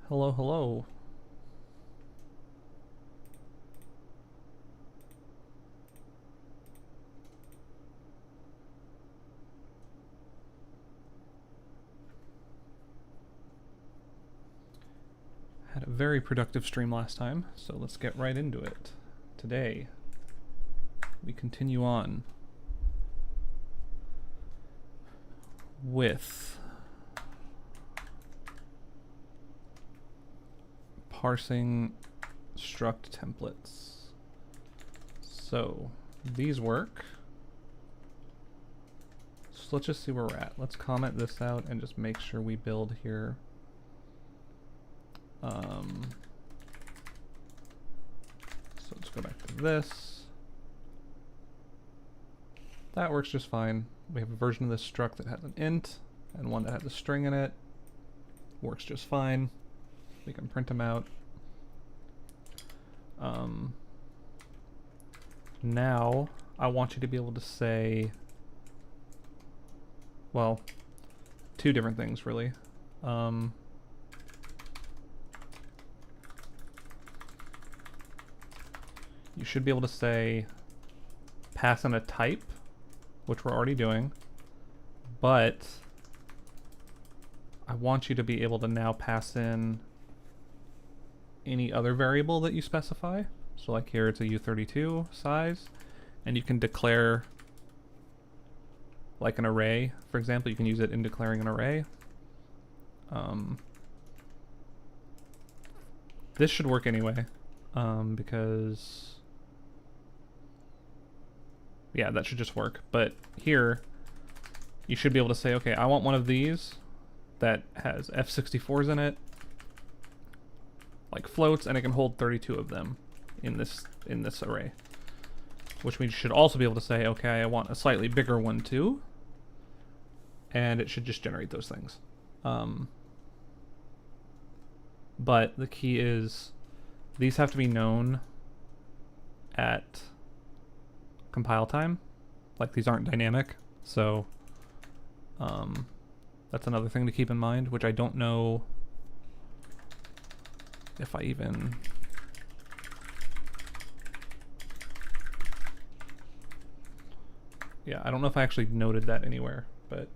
Hello, hello. Had a very productive stream last time, so let's get right into it. Today, we continue on with parsing struct templates. So, these work. So let's just see where we're at. Let's comment this out and just make sure we build here. So let's go back to this. That works just fine. We have a version of this struct that has an int and one that has a string in it. Works just fine. We can print them out. Now I want you to be able to say, well, two different things really. You should be able to say pass in a type, which we're already doing, but I want you to be able to now pass in any other variable that you specify. So like here it's a U32 size, and you can declare like an array, for example. You can use it in declaring an array. This should work anyway, because yeah, that should just work. But here, you should be able to say, okay, I want one of these that has F64s in it, like floats, and it can hold 32 of them in this array. Which we should also be able to say, okay, I want a slightly bigger one too, and it should just generate those things. But the key is these have to be known at compile time. Like, these aren't dynamic, so that's another thing to keep in mind, which I don't know if I even... Yeah, I don't know if I actually noted that anywhere, but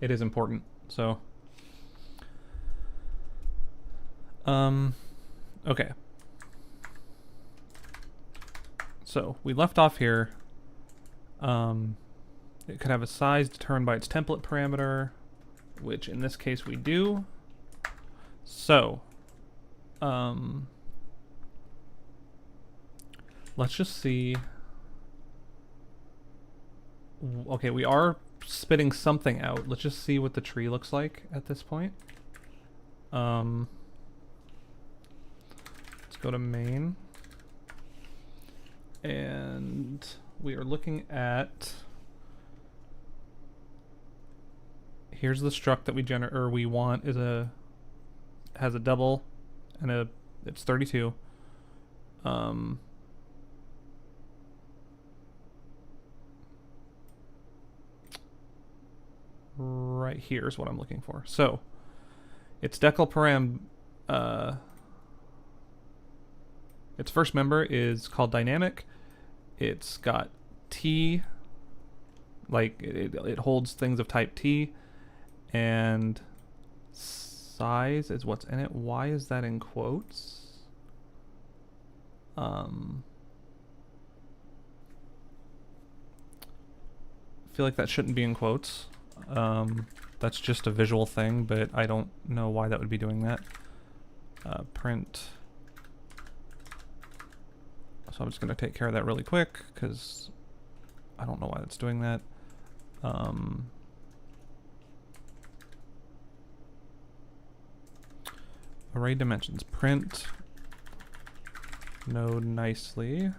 it is important, so... Okay. So, we left off here. It could have a size determined by its template parameter, which in this case we do. So, let's just see. Okay, we are spitting something out. Let's just see what the tree looks like at this point. Let's go to main. And we are looking at, here's the struct that we want has a double and it's 32. Right here is what I'm looking for. So its decal param, its first member is called dynamic. It's got T, like it holds things of type T, and size is what's in it. Why is that in quotes? I feel like that shouldn't be in quotes. That's just a visual thing, but I don't know why that would be doing that. Print. So I'm just going to take care of that really quick, because I don't know why that's doing that. Array dimensions. Print node nicely.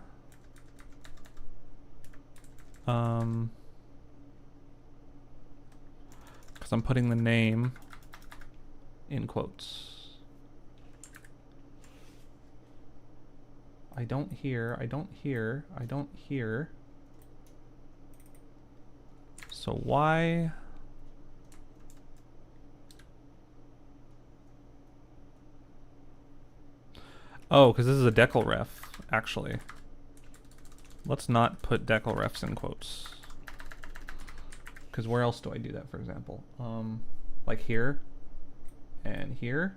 Because I'm putting the name in quotes. I don't hear. So why? Oh, because this is a decal ref, actually. Let's not put decal refs in quotes. Because where else do I do that, for example? Like here and here.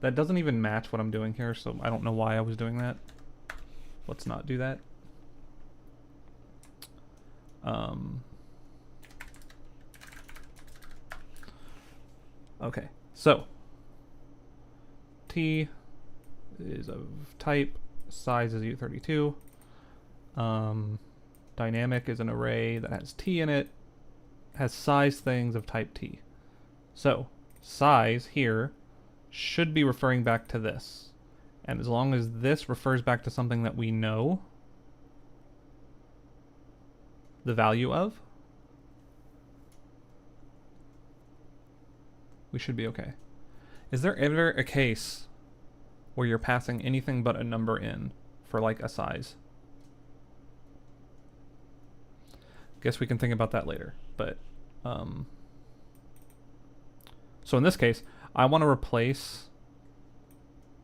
That doesn't even match what I'm doing here, so I don't know why I was doing that. Let's not do that. Okay, so T is of type, size is U32. Dynamic is an array that has T in it, has size things of type T. So size here should be referring back to this. And as long as this refers back to something that we know the value of, we should be okay. Is there ever a case where you're passing anything but a number in for like a size? Guess we can think about that later, but so in this case, I want to replace,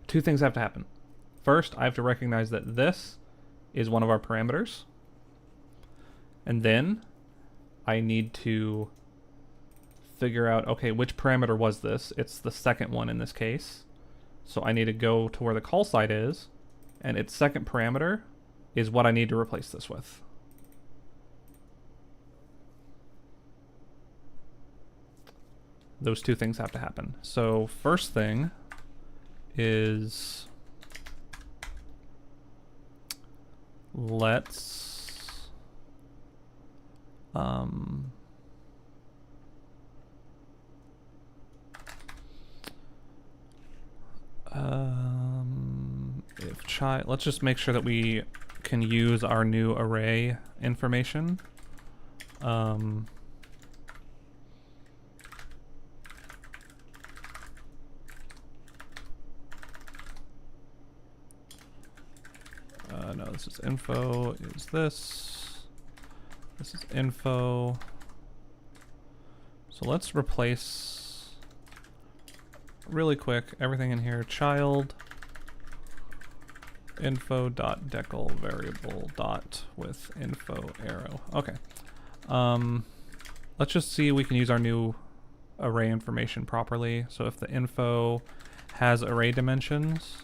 two things have to happen. First, I have to recognize that this is one of our parameters, and then I need to figure out, okay, which parameter was this? It's the second one in this case. So I need to go to where the call side is, and its second parameter is what I need to replace this with. Those two things have to happen. So first thing is, let's if child, let's just make sure that we can use our new array information. No, this is info, is this. This is info. So let's replace, really quick, everything in here, child info dot decal variable dot with info arrow. Okay. Let's just see if we can use our new array information properly. So if the info has array dimensions,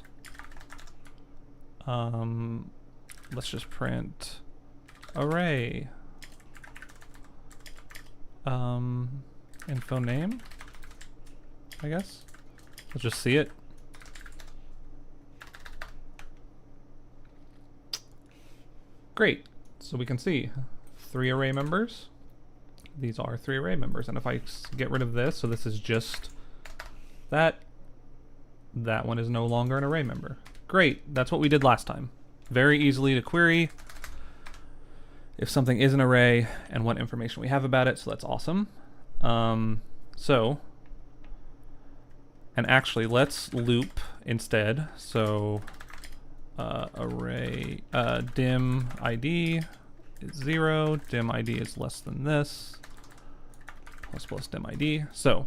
let's just print array info name, I guess. Let's just see it. Great. So we can see 3 array members. These are 3 array members. And if I get rid of this, so this is just that one is no longer an array member. Great. That's what we did last time. Very easily to query if something is an array and what information we have about it. So that's awesome. And actually let's loop instead. So array dim ID is 0, dim ID is less than this, plus dim ID. So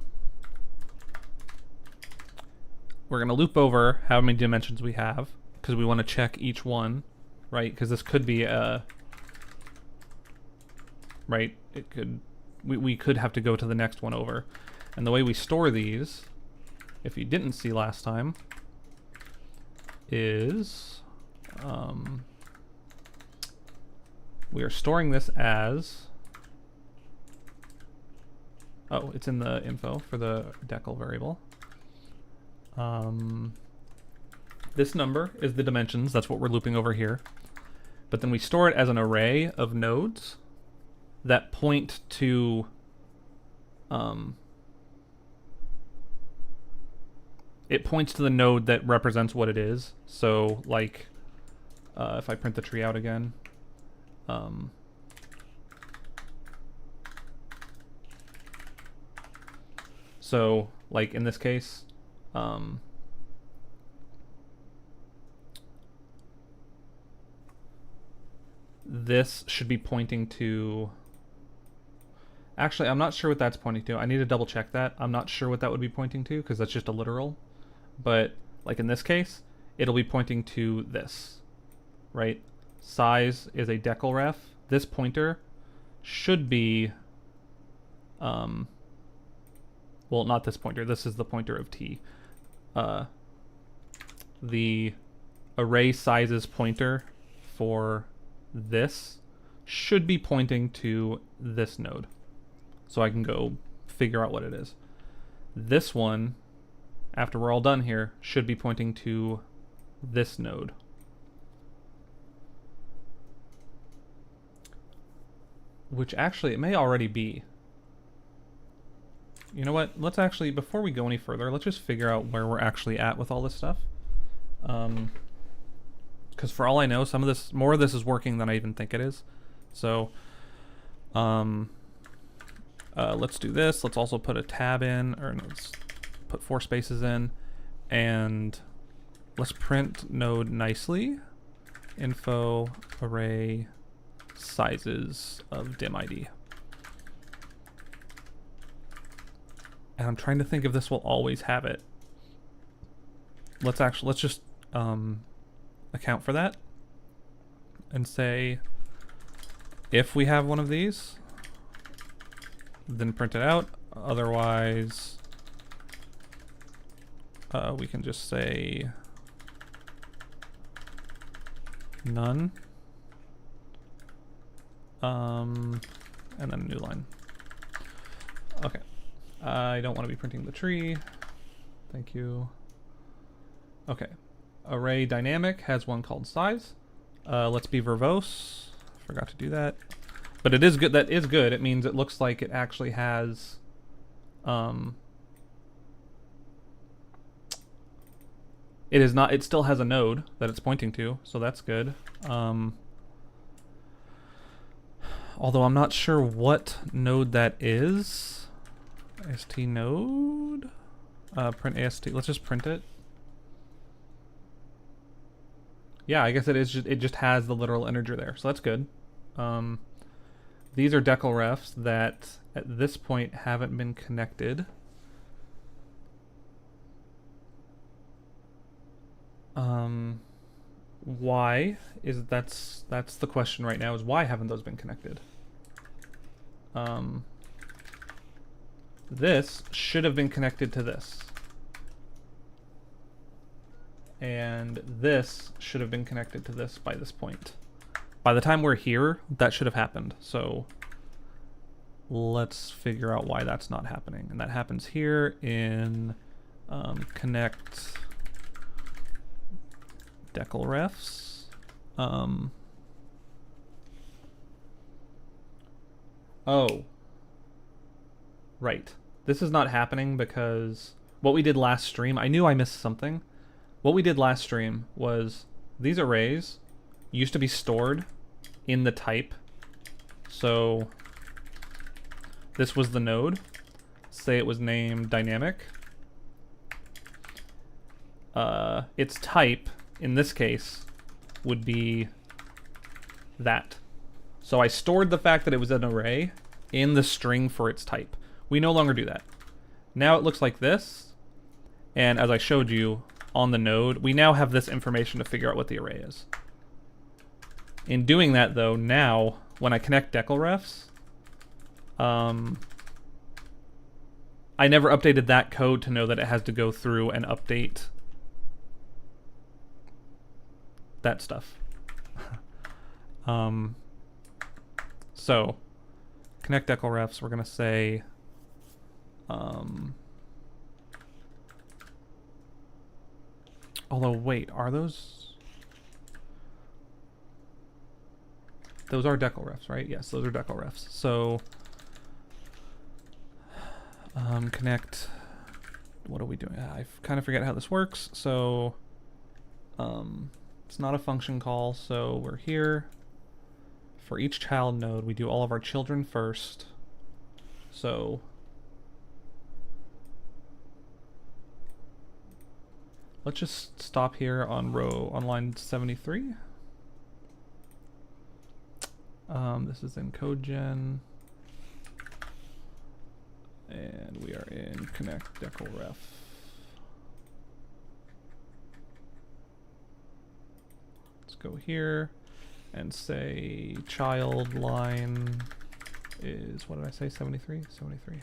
we're going to loop over how many dimensions we have, because we want to check each one, right? Because this could be a, right? It could, we could have to go to the next one over. And the way we store these, if you didn't see last time, is we are storing this as, oh, it's in the info for the decal variable. This number is the dimensions, that's what we're looping over here. But then we store it as an array of nodes that point to it points to the node that represents what it is. So like if I print the tree out again, so like in this case, this should be pointing to, actually I'm not sure what that's pointing to. I need to double check that. I'm not sure what that would be pointing to because that's just a literal. But like in this case, it'll be pointing to this, right? Size is a declref. This pointer should be, well, not this pointer. This is the pointer of t. The array sizes pointer for this should be pointing to this node. So I can go figure out what it is. This one, after we're all done here, should be pointing to this node. Which actually, it may already be. You know what? Let's actually, before we go any further, let's just figure out where we're actually at with all this stuff. Because for all I know, some of this, more of this is working than I even think it is. So, let's do this. Let's also put a tab in, or let's put 4 spaces in, and let's print node nicely. Info array sizes of dim ID. And I'm trying to think if this will always have it. Let's just account for that and say if we have one of these, then print it out. Otherwise, we can just say none. And then a new line. Okay. I don't want to be printing the tree. Thank you. Okay. Array dynamic has one called size. Let's be verbose. Forgot to do that. But it is good. That is good. It means it looks like it actually has it is not, it still has a node that it's pointing to, so that's good. Although I'm not sure what node that is. AST node. Print AST. Let's just print it. Yeah, I guess it is. It just has the literal integer there, so that's good. These are declrefs that at this point haven't been connected. Why is that's the question right now, is why haven't those been connected? This should have been connected to this. And this should have been connected to this by this point. By the time we're here, that should have happened. So let's figure out why that's not happening. And that happens here in connect declrefs. Oh, right. This is not happening because what we did last stream, I knew I missed something. What we did last stream was these arrays used to be stored in the type. So this was the node. Say it was named dynamic. Its type, in this case, would be that. So I stored the fact that it was an array in the string for its type. We no longer do that. Now it looks like this. And as I showed you on the node, we now have this information to figure out what the array is. In doing that though, now when I connect declrefs, I never updated that code to know that it has to go through and update that stuff. So connect declrefs, we're gonna say although wait, are those are declrefs, right? Yes, those are declrefs. So connect, what are we doing? I kind of forget how this works. So it's not a function call, so we're here. For each child node, we do all of our children first. So let's just stop here on line 73. This is in CodeGen. And we are in connect declref. go here and say child line is, what did I say, 73? 73.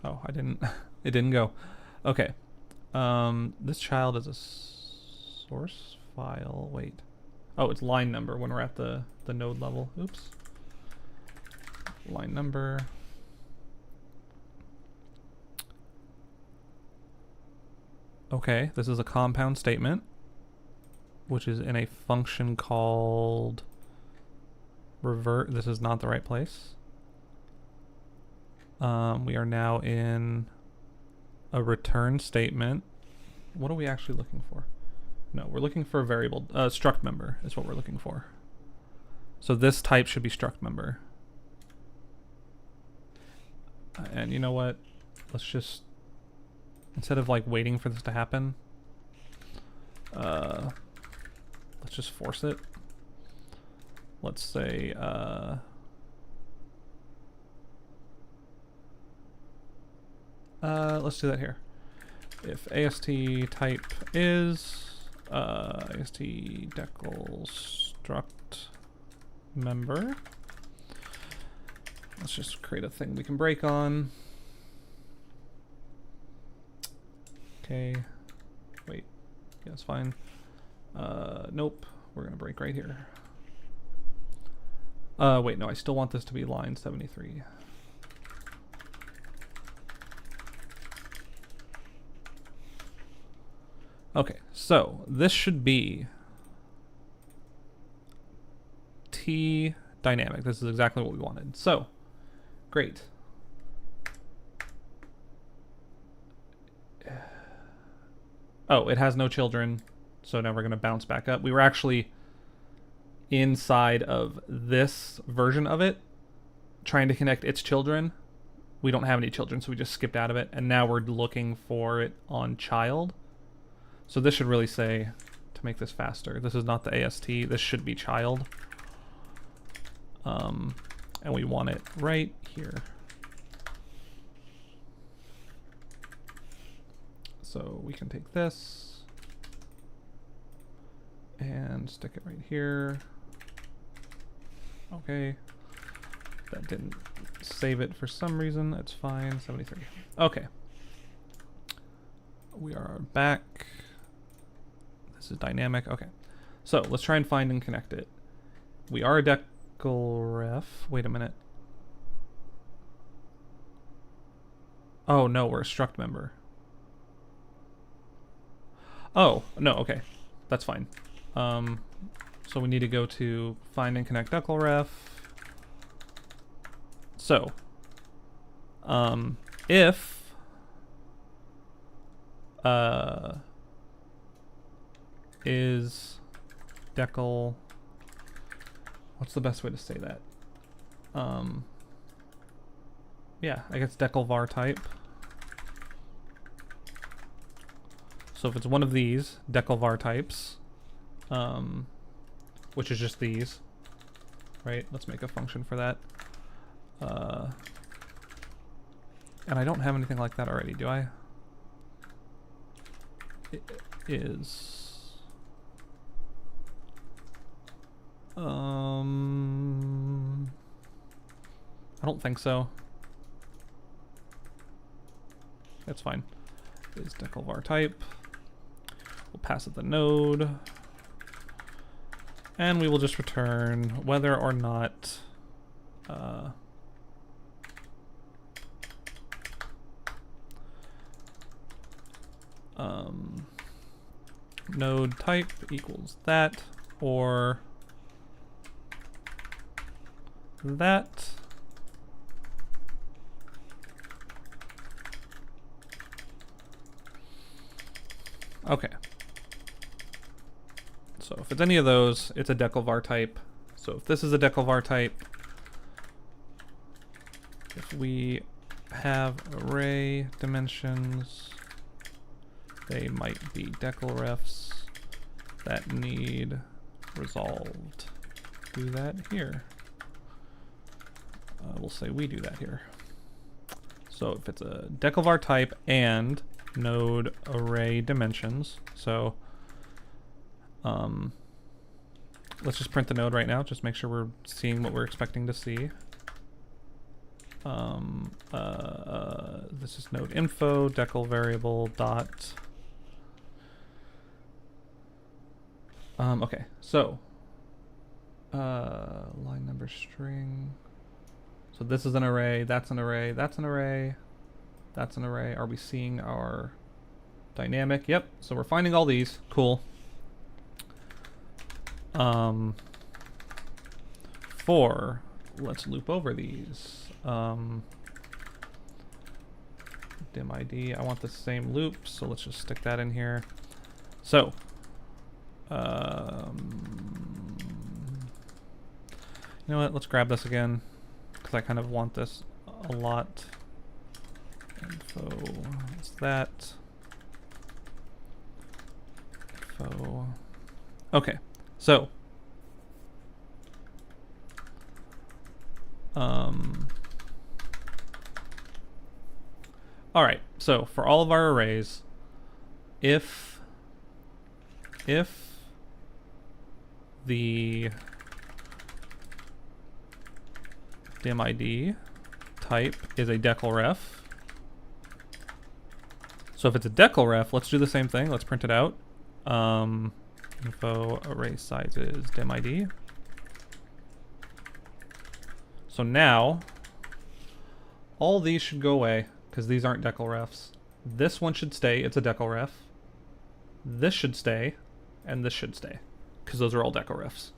Oh, I didn't, it didn't go. Okay. This child is a source file. Wait. Oh, it's line number when we're at the node level. Oops. Line number. Okay, this is a compound statement, which is in a function called revert. This is not the right place. We are now in a return statement. What are we actually looking for? No, we're looking for a variable. Struct member is what we're looking for. So this type should be struct member. And you know what? Let's just, instead of like waiting for this to happen, let's just force it. Let's say, let's do that here. If AST type is AST decal struct member. Let's just create a thing we can break on. Okay. Wait. Yeah, it's fine. Nope. We're gonna break right here. Wait, no, I still want this to be line 73. Okay, so this should be T dynamic. This is exactly what we wanted. So, great. Oh, it has no children, so now we're going to bounce back up. We were actually inside of this version of it, trying to connect its children. We don't have any children, so we just skipped out of it, and now we're looking for it on child. So this should really say, to make this faster, this is not the AST, this should be child. And we want it right here. So we can take this and stick it right here. Okay. That didn't save it for some reason. It's fine. 73. Okay. We are back. This is dynamic. Okay. So let's try and find and connect it. We are a decal ref. Wait a minute. Oh no, we're a struct member. Oh, no, okay. That's fine. So we need to go to find and connect decal ref. So, if is decal, what's the best way to say that? Yeah, I guess decal var type. So if it's one of these decal var types, which is just these, right? Let's make a function for that. And I don't have anything like that already, do I? It is. I don't think so. That's fine. Is decal var type. We'll pass it the node. And we will just return whether or not node type equals that or that. Okay. So if it's any of those, it's a decal var type. So if this is a decal var type, if we have array dimensions, they might be decal refs that need resolved. Do that here. we'll say we do that here. So if it's a declvar type and node array dimensions, so let's just print the node right now, just make sure we're seeing what we're expecting to see. This is node info, decl variable dot. Okay, so line number string. So this is an array, that's an array, that's an array, that's an array. Are we seeing our dynamic? Yep, so we're finding all these. Cool. Let's loop over these. Dim ID, I want the same loop, so let's just stick that in here. So, you know what, let's grab this again, because I kind of want this a lot. Info, what's that? Info. Okay, so, all right, so for all of our arrays, if the dim ID type is a declref, so if it's a declref, let's do the same thing. Let's print it out. Info array sizes dim ID. So now all these should go away because these aren't declrefs. This one should stay, it's a declref. This should stay, and this should stay because those are all declrefs.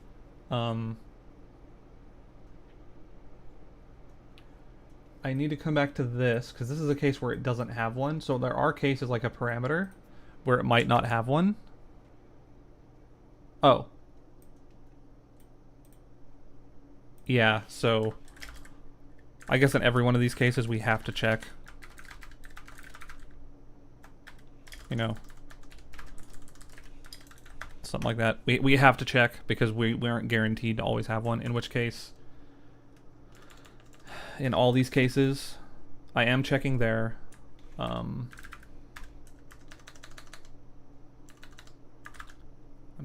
I need to come back to this because this is a case where it doesn't have one. So there are cases like a parameter where it might not have one. Oh. Yeah, so I guess in every one of these cases we have to check. You know, something like that. We have to check because we aren't guaranteed to always have one, in which case, in all these cases, I am checking there. I'm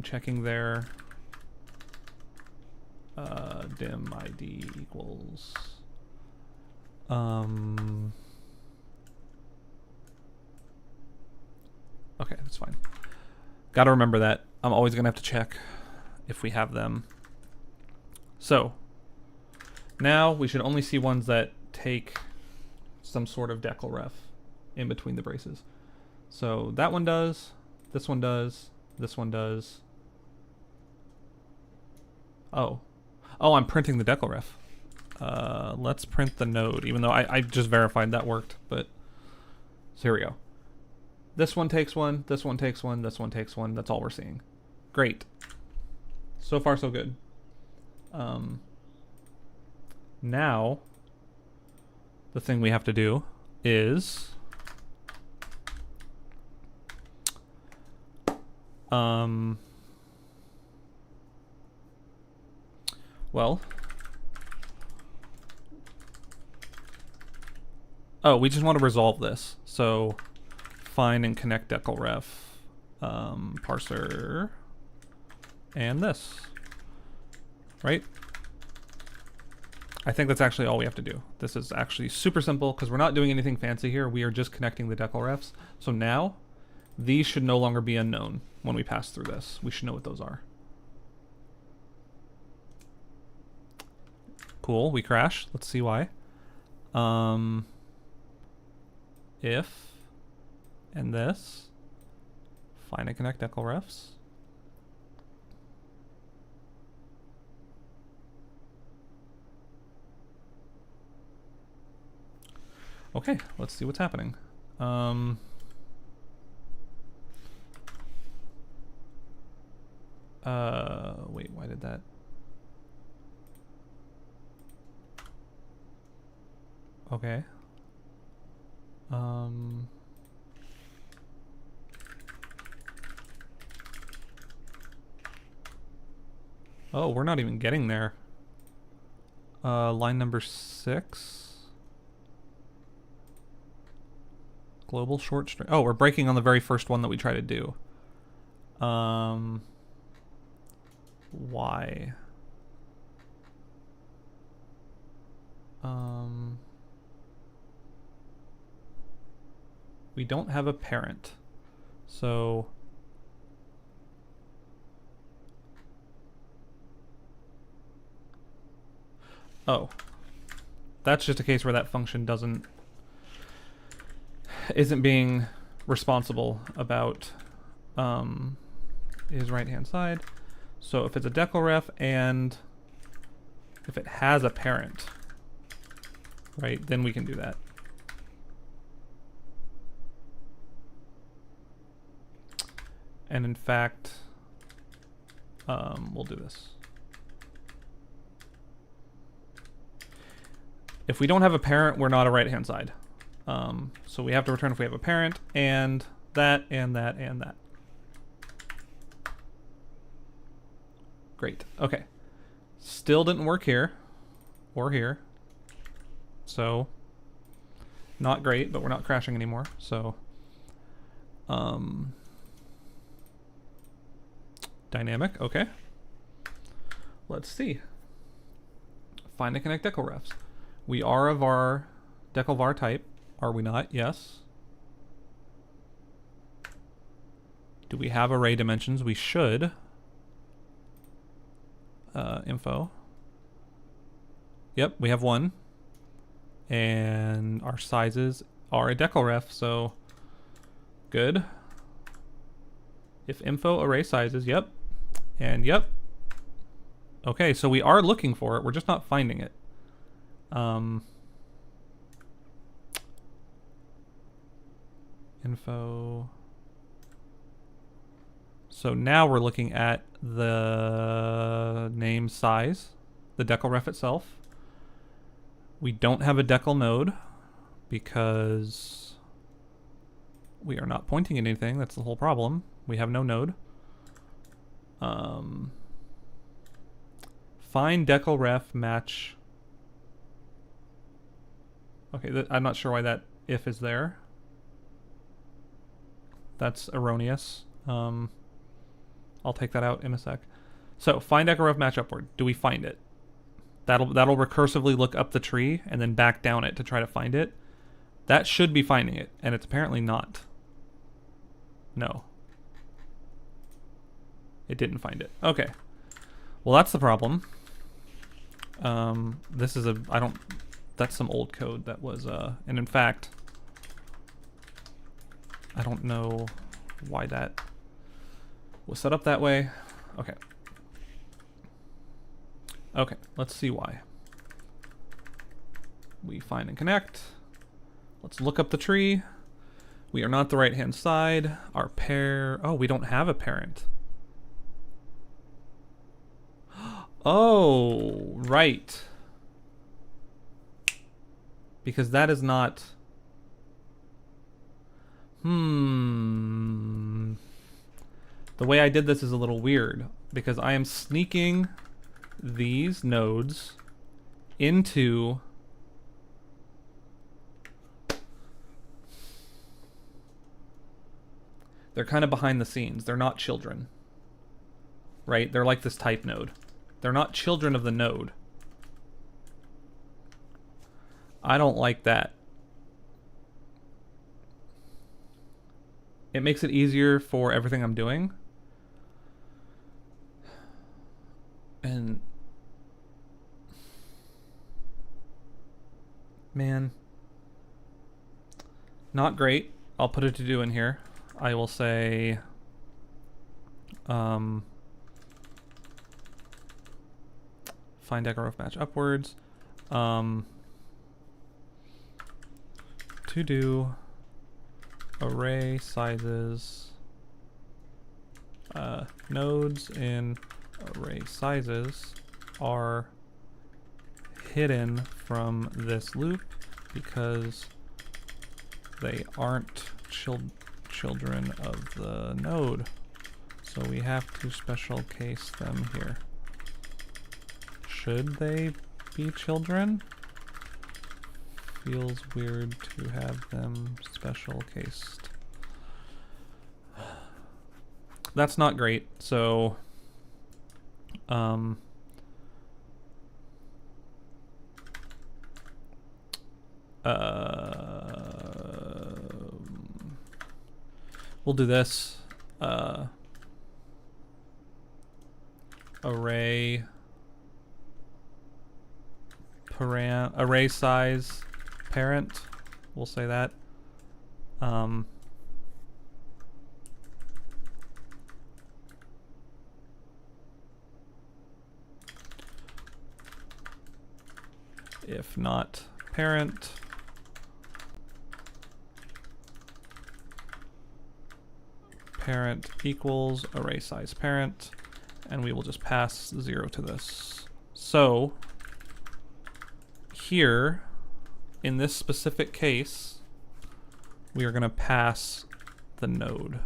checking there. Dim ID equals. Okay, that's fine. Gotta remember that. I'm always gonna have to check if we have them. So, now we should only see ones that take some sort of declref in between the braces. So that one does, this one does, this one does. Oh, I'm printing the declref. Let's print the node, even though I just verified that worked, but so here we go. This one takes one, this one takes one, this one takes one. That's all we're seeing. Great. So far, so good. Now, the thing we have to do is well, we just want to resolve this. So find and connect declref, parser, and this, right? I think that's actually all we have to do. This is actually super simple because we're not doing anything fancy here. We are just connecting the declrefs. So now these should no longer be unknown when we pass through this. We should know what those are. Cool, we crash. Let's see why. If and this, find and connect declrefs. Okay, let's see what's happening. Wait, why did that? Okay. Oh, we're not even getting there. Line number 6. Global short string. Oh, we're breaking on the very first one that we try to do. Why? We don't have a parent. So oh, that's just a case where that function isn't being responsible about is right hand side. So if it's a declref and if it has a parent, right, then we can do that. And in fact, we'll do this. If we don't have a parent, we're not a right-hand side. So we have to return if we have a parent, and that, and that, and that. Great. Okay. Still didn't work here or here. So not great, but we're not crashing anymore. So dynamic. Okay. Let's see. Find and connect declrefs. We are of our declvar type, are we not? Yes. Do we have array dimensions? We should. Info. Yep, we have 1. And our sizes are a declref, so good. If info array sizes, yep. And yep. Okay, so we are looking for it, we're just not finding it. Info. So now we're looking at the name size, the declref itself. We don't have a decl node because we are not pointing at anything. That's the whole problem. We have no node. Find declref match. Okay, I'm not sure why that if is there. That's erroneous. I'll take that out in a sec. So find declref match upward. Do we find it? That'll recursively look up the tree and then back down it to try to find it. That should be finding it, and it's apparently not. No. It didn't find it. Okay. Well, that's the problem. This is that's some old code that was, and in fact, I don't know why that was set up that way. Okay. Okay, let's see why. We find and connect. Let's look up the tree. We are not the right-hand side. Our pair, oh, we don't have a parent. Oh, right. Because that is not... The way I did this is a little weird because I am sneaking these nodes into they're kind of behind the scenes. They're not children, right? They're like this type node. They're not children of the node. I don't like that. It makes it easier for everything I'm doing. And man, not great. I'll put a to do in here. I will say find declref match upwards. To do array sizes nodes in array sizes are hidden from this loop because they aren't children of the node, so we have to special case them here. Should they be children. Feels weird to have them special cased. That's not great. So, we'll do this. Array size parent. We'll say that. If not parent, parent equals array size parent, and we will just pass 0 to this. So here, in this specific case, we are going to pass the node.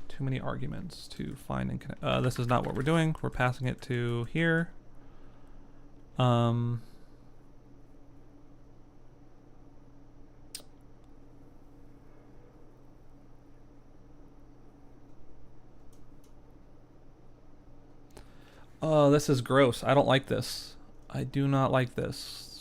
Too many arguments to find and connect. This is not what we're doing. We're passing it to here. Oh, this is gross. I don't like this. I do not like this.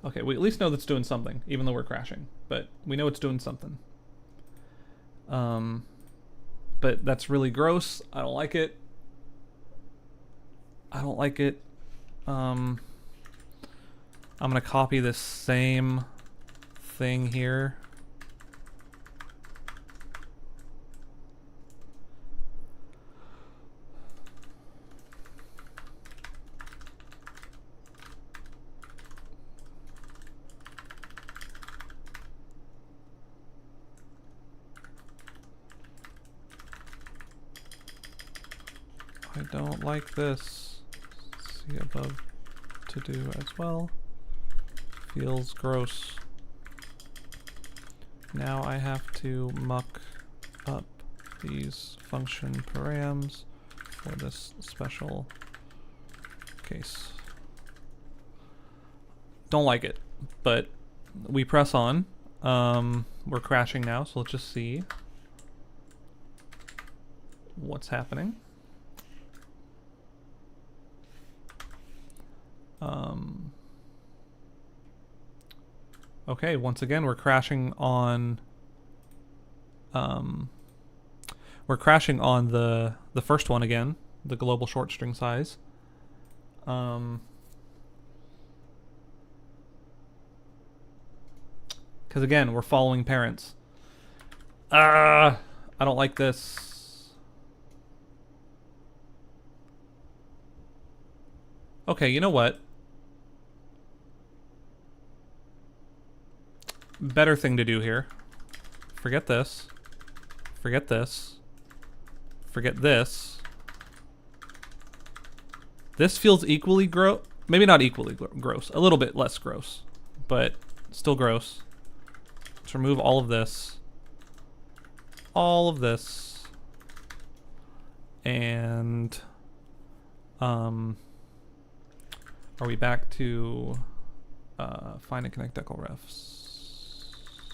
Okay, we at least know that's doing something, even though we're crashing. But we know it's doing something. But that's really gross. I don't like it. I don't like it. I'm gonna copy this same thing here. I don't like this. See above to do as well. Feels gross. Now I have to muck up these function params for this special case. Don't like it, but we press on. We're crashing now, so let's just see what's happening. Okay, once again, we're crashing on the first one again, the global short string size. Because again, we're following parents. I don't like this. Okay, you know what? Better thing to do here. Forget this. Forget this. Forget this. This feels equally gross. Maybe not equally gross. A little bit less gross. But still gross. Let's remove all of this. All of this. And... are we back to find and connect decal refs?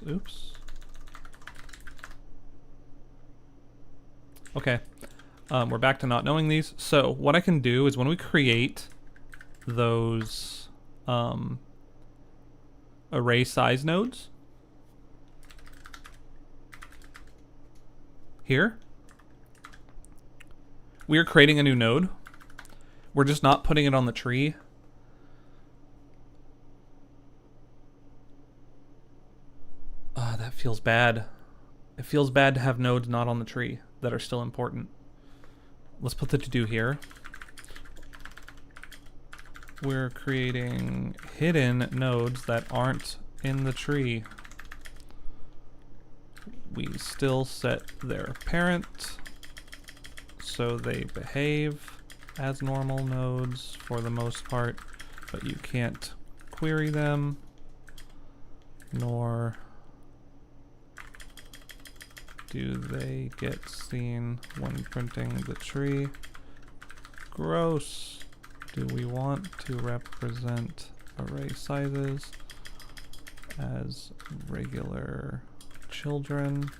Oops. Okay. We're back to not knowing these. So what I can do is when we create those array size nodes here, we are creating a new node. We're just not putting it on the tree. That feels bad. It feels bad to have nodes not on the tree that are still important. Let's put the to-do here. we're creating hidden nodes that aren't in the tree. We still set their parent, so they behave as normal nodes for the most part, but you can't query them, nor do they get seen when printing the tree. Gross. Do we want to represent array sizes as regular children?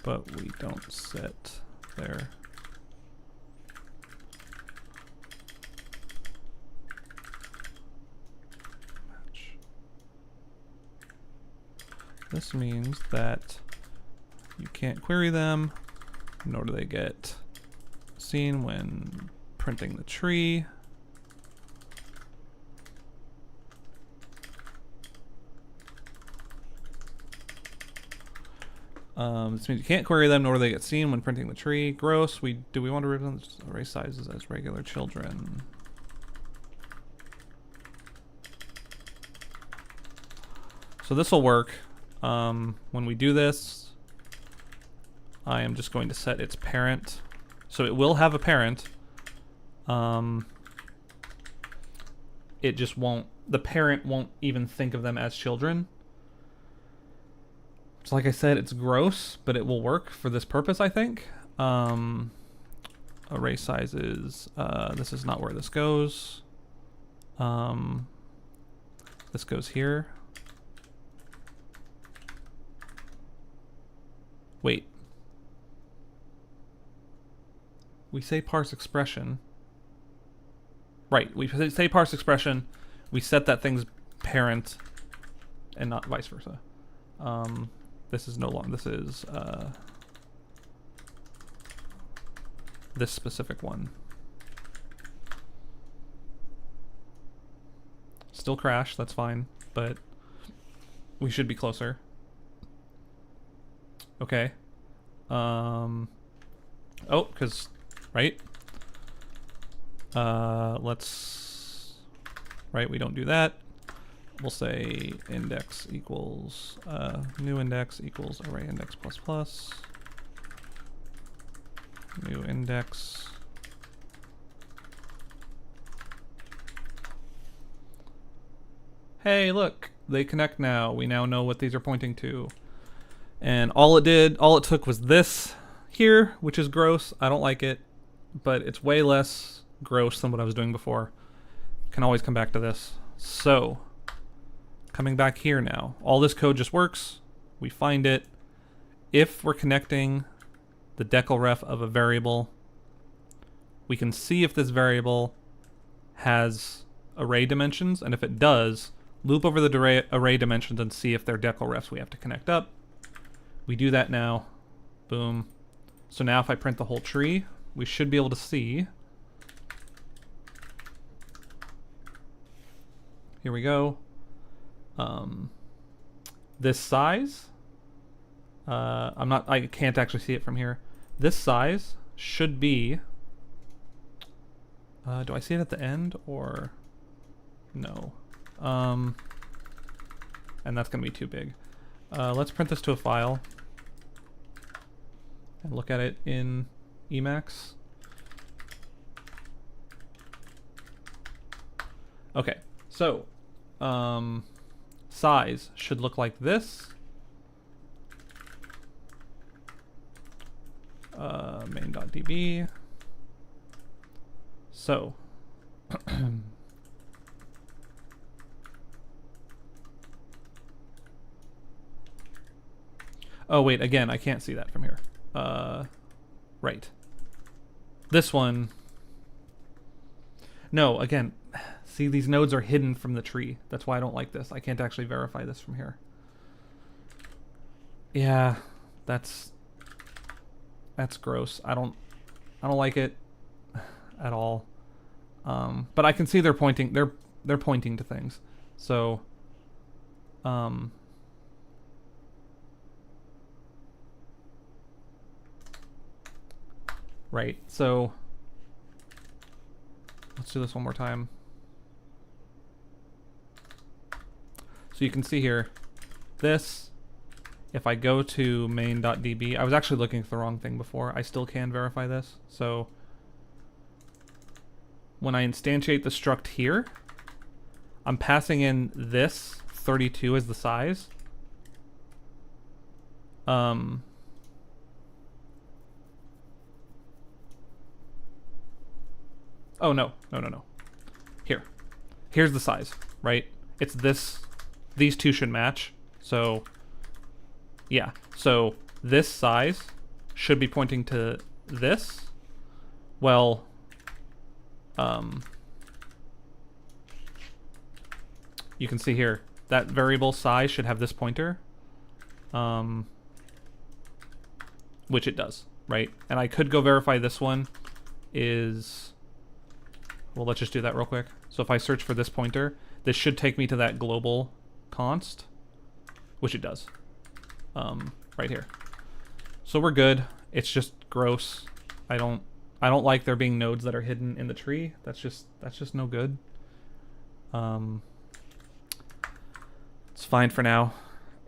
But we don't set their match. This means that you can't query them, nor do they get seen when printing the tree. This means you can't query them, nor do they get seen when printing the tree. Gross. Do we want to represent array sizes as regular children? So this will work. When we do this, I am just going to set its parent. So it will have a parent. It just won't, the parent won't even think of them as children. So like I said, it's gross, but it will work for this purpose, I think. Array sizes, this is not where this goes. This goes here. Wait. We say parse expression. Right, we say parse expression, we set that thing's parent, and not vice versa. This is no longer, this is this specific one. Still crash, that's fine, but we should be closer. Okay. Oh, because, right? Right, we don't do that. We'll say index equals new index equals array index plus plus. New index. Hey, look, they connect now. We now know what these are pointing to. And all it took was this here, which is gross. I don't like it, but it's way less gross than what I was doing before. Can always come back to this. So, coming back here now. All this code just works. We find it. If we're connecting the decal ref of a variable, we can see if this variable has array dimensions, and if it does, loop over the array dimensions and see if they're decal refs we have to connect up. We do that now. Boom. So now if I print the whole tree, we should be able to see. Here we go. This size, I can't actually see it from here. This size should be, do I see it at the end or no? And that's gonna be too big. Let's print this to a file and look at it in Emacs. Okay, so size should look like this. Main.db. So oh wait, again, I can't see that from here. Right. This one. No, again, see, these nodes are hidden from the tree. That's why I don't like this. I can't actually verify this from here. Yeah, that's gross. I don't like it at all. But I can see they're pointing to things. So right? So let's do this one more time. So you can see here, this, if I go to main.db, I was actually looking at the wrong thing before. I still can verify this. So when I instantiate the struct here, I'm passing in this 32 as the size. Oh, no. Here's the size, right? It's this. These two should match. So, yeah. So this size should be pointing to this. Well, you can see here, that variable size should have this pointer, which it does, right? And I could go verify this one is, well, let's just do that real quick. So if I search for this pointer, this should take me to that global const, which it does, right here. So we're good. It's just gross. I don't like there being nodes that are hidden in the tree. That's just no good. It's fine for now.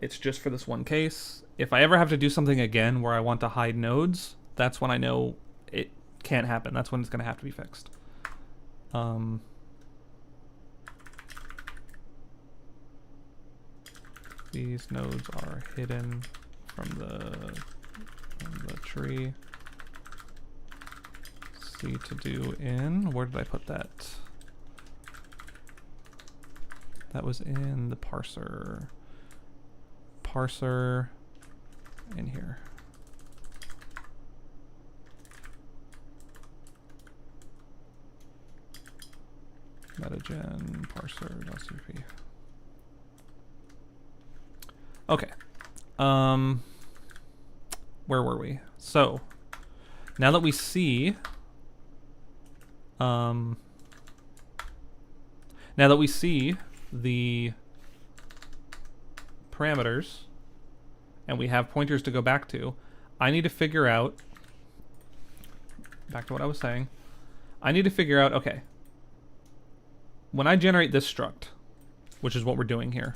It's just for this one case. If I ever have to do something again where I want to hide nodes, that's when I know it can't happen. That's when it's going to have to be fixed. These nodes are hidden from the tree. C to do in, where did I put that? That was in the parser. Parser in here. Metagen parser.cp. Okay. Where were we? So now that we see the parameters and we have pointers to go back to, I need to figure out, back to what I was saying, I need to figure out, okay, when I generate this struct, which is what we're doing here,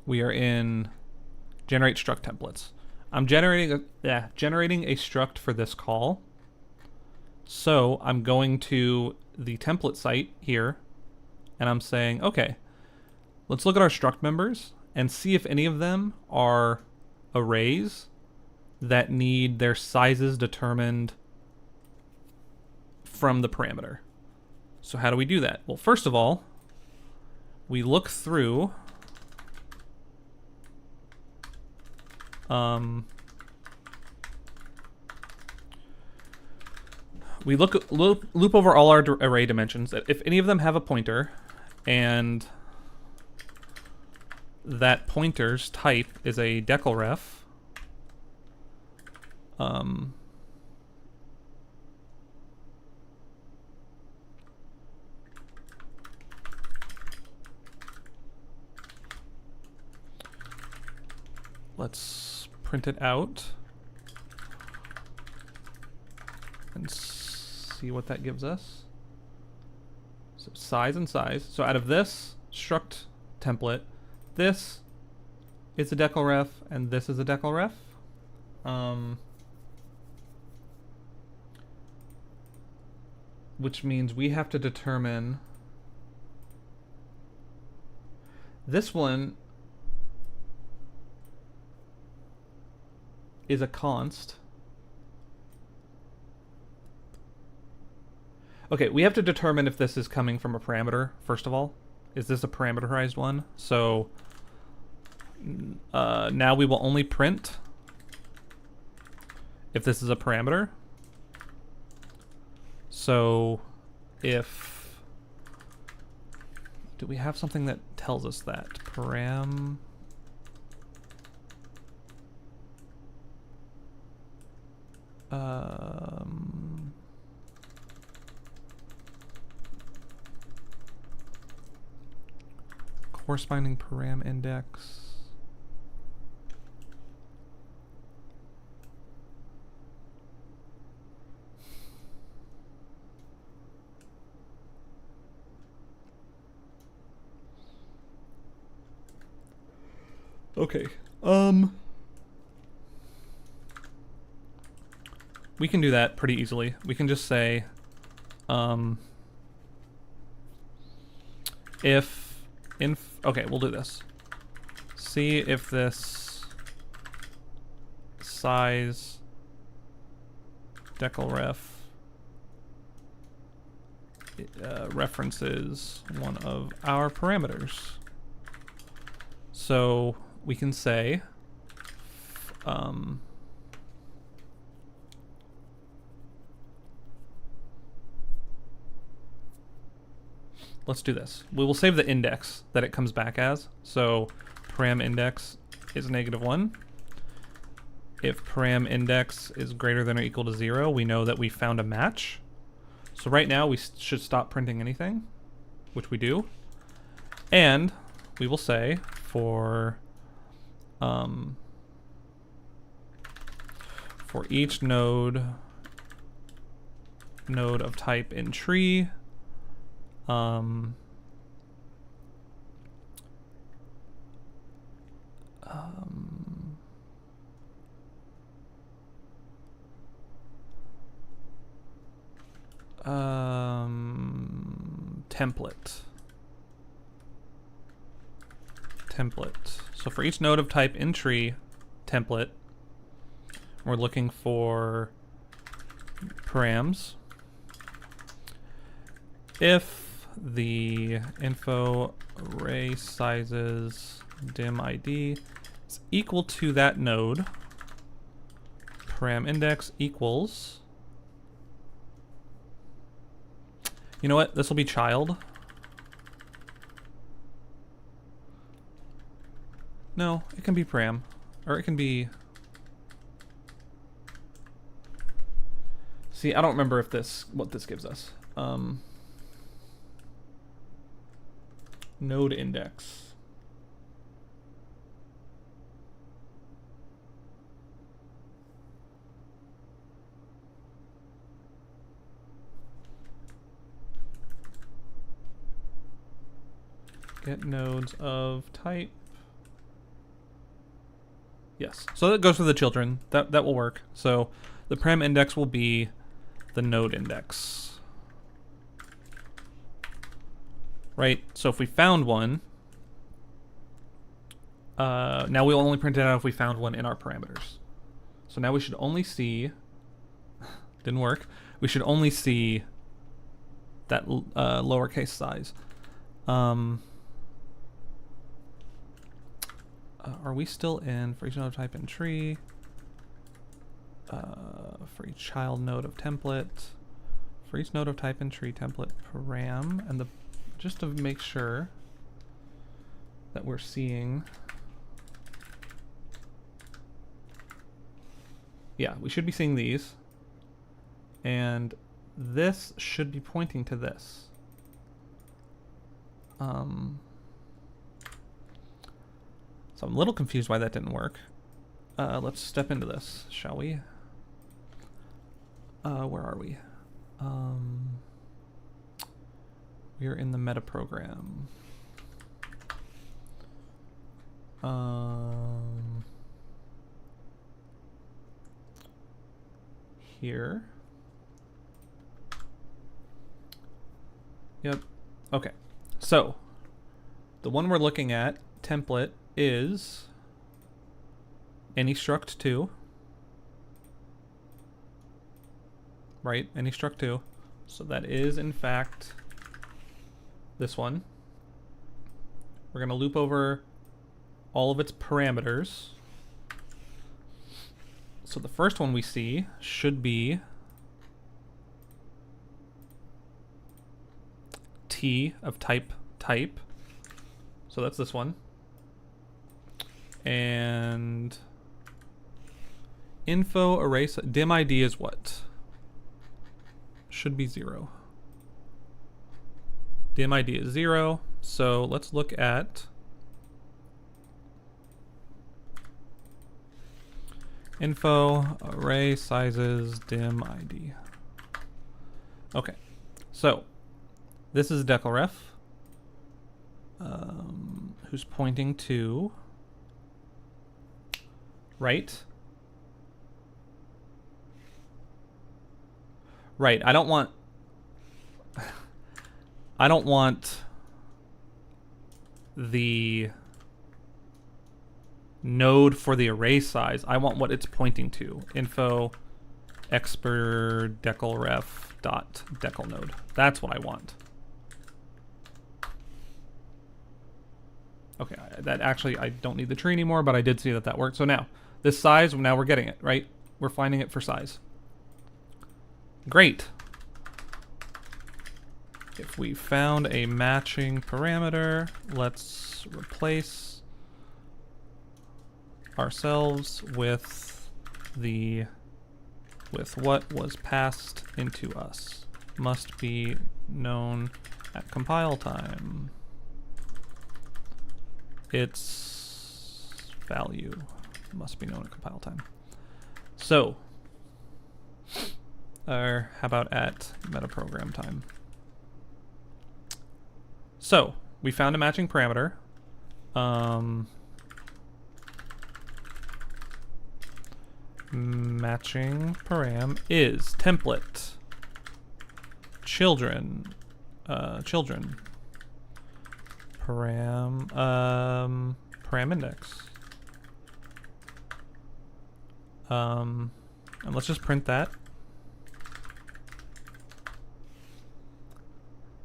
we are in generate struct templates. I'm generating a struct for this call. So I'm going to the template site here and I'm saying, okay, let's look at our struct members and see if any of them are arrays that need their sizes determined from the parameter. So how do we do that? Well, first of all, we look through we loop over all our array dimensions. If any of them have a pointer and that pointer's type is a declref, let's print it out and see what that gives us. So size and size. So out of this struct template, this is a declref and this is a declref. Which means we have to determine this one is a const. Okay, we have to determine if this is coming from a parameter, first of all. Is this a parameterized one? So now we will only print if this is a parameter. So if, do we have something that tells us that? Param, corresponding param index. Okay. We can do that pretty easily. We can just say, okay, we'll do this. See if this size declref references one of our parameters. So we can say, let's do this. We will save the index that it comes back as. So param index is -1. If param index is greater than or equal to 0, we know that we found a match. So right now we should stop printing anything, which we do. And we will say for each node of type in tree, template. So for each node of type in tree template, we're looking for params. If the info array sizes dim ID is equal to that node, param index equals, you know what, this will be child. No, it can be param, or it can be, see, I don't remember if what this gives us. Node index. Get nodes of type. Yes, so that goes for the children. That will work. So the param index will be the node index. Right, so if we found one, now we'll only print it out if we found one in our parameters. So now we should only see, didn't work, we should only see that lowercase size. Are we still in for each node of type in tree? For each child node of template, for each node of type in tree template param, and just to make sure that we're seeing, yeah, we should be seeing these, and this should be pointing to this. So I'm a little confused why that didn't work. Let's step into this, shall we? Where are we? We are in the metaprogram. Here. Yep. Okay. So the one we're looking at, template, is any struct 2. Right? Any struct 2. So that is in fact this one. We're going to loop over all of its parameters. So the first one we see should be T of type. So that's this one. And info array dim ID is what? Should be 0. Dim ID is 0. So let's look at info array sizes dim ID. Okay, so this is declref, who's pointing to right? Right, I don't want the node for the array size. I want what it's pointing to. Info expr declref dot decl node. That's what I want. Okay, that actually, I don't need the tree anymore, but I did see that that worked. So now, this size, now we're getting it, right? We're finding it for size. Great. If we found a matching parameter, let's replace ourselves with what was passed into us. Must be known at compile time. Its value must be known at compile time. So, how about at metaprogram time? So, we found a matching parameter. Matching param is template children param index. And let's just print that.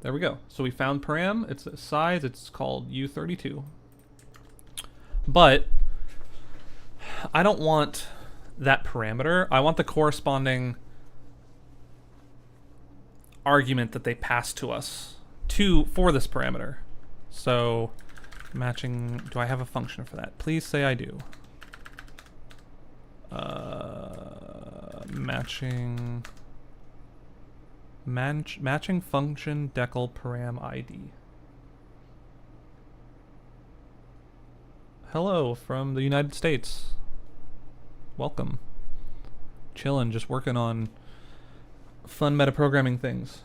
There we go. So we found param. It's a size. It's called U32. But I don't want that parameter. I want the corresponding argument that they pass to us for this parameter. So matching, do I have a function for that? Please say I do. Matching function decl param ID. Hello from the United States. Welcome. Chillin', just working on fun metaprogramming things.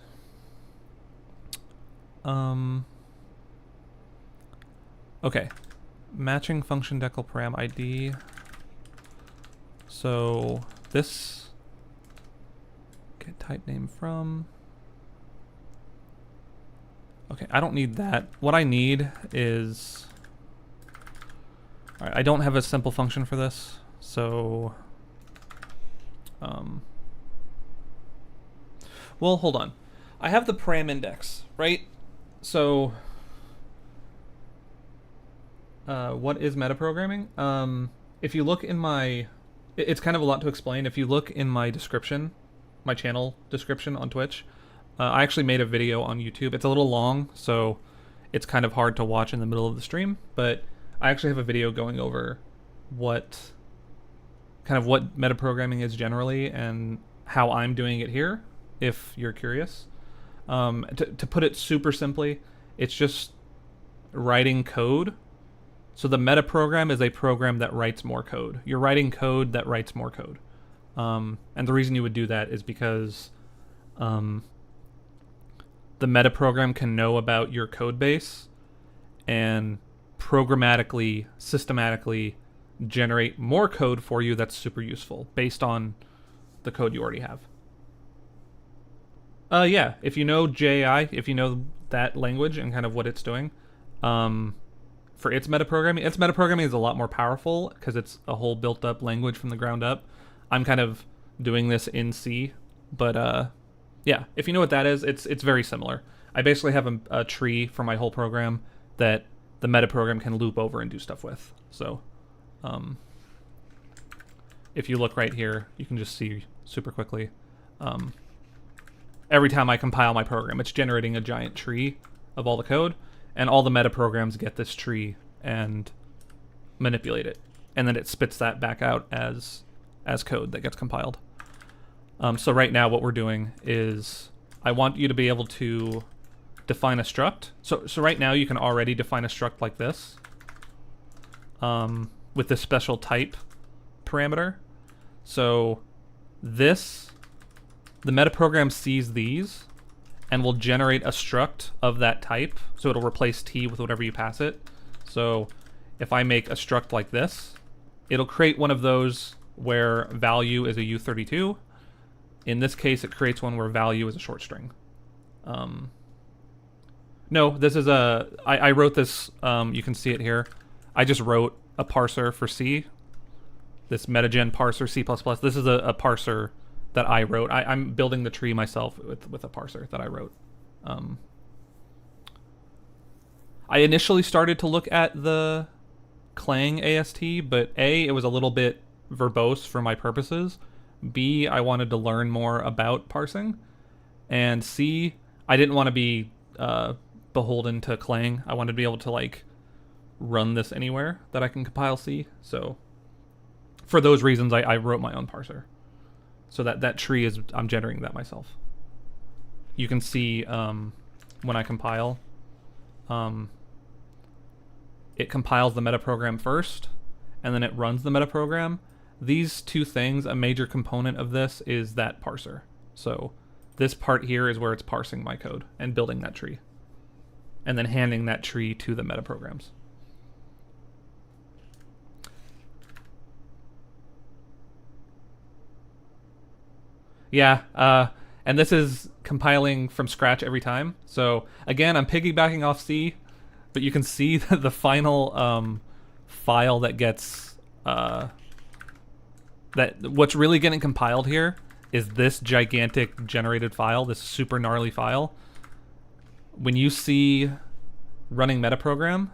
Okay. Matching function decl param ID. So this get type name from. Okay, I don't need that. What I need is, all right, I don't have a simple function for this, so well, hold on. I have the param index, right? So what is metaprogramming? If you look in my, it's kind of a lot to explain. If you look in my description, my channel description on Twitch, I actually made a video on YouTube. It's a little long, so it's kind of hard to watch in the middle of the stream, but I actually have a video going over what metaprogramming is generally and how I'm doing it here, if you're curious. To put it super simply, it's just writing code. So the metaprogram is a program that writes more code. You're writing code that writes more code. And the reason you would do that is because the metaprogram can know about your code base and programmatically, systematically generate more code for you that's super useful based on the code you already have. Yeah, if you know JI, if you know that language and kind of what it's doing, for its metaprogramming is a lot more powerful because it's a whole built-up language from the ground up. I'm kind of doing this in C, but yeah, if you know what that is, it's very similar. I basically have a tree for my whole program that the metaprogram can loop over and do stuff with. So if you look right here, you can just see super quickly. Every time I compile my program, it's generating a giant tree of all the code, and all the metaprograms get this tree and manipulate it, and then it spits that back out as code that gets compiled. So right now what we're doing is I want you to be able to define a struct. So right now you can already define a struct like this with this special type parameter. So this, the metaprogram sees these and will generate a struct of that type. So it'll replace T with whatever you pass it. So if I make a struct like this, it'll create one of those where value is a U32. In this case, it creates one where value is a short string. No, this is I wrote this, you can see it here. I just wrote a parser for C. This metagen parser C++. This is a parser that I wrote. I'm building the tree myself with a parser that I wrote. I initially started to look at the Clang AST, but A, it was a little bit verbose for my purposes. B, I wanted to learn more about parsing. And C, I didn't want to be beholden to Clang. I wanted to be able to like run this anywhere that I can compile C. So for those reasons, I wrote my own parser. So that tree is, I'm generating that myself. You can see when I compile, it compiles the metaprogram first, and then it runs the metaprogram. These two things, a major component of this is that parser. So this part here is where it's parsing my code and building that tree, and then handing that tree to the metaprograms. Yeah, and this is compiling from scratch every time. So again, I'm piggybacking off C, but you can see that the final file that gets what's really getting compiled here is this gigantic generated file, this super gnarly file. When you see running metaprogram,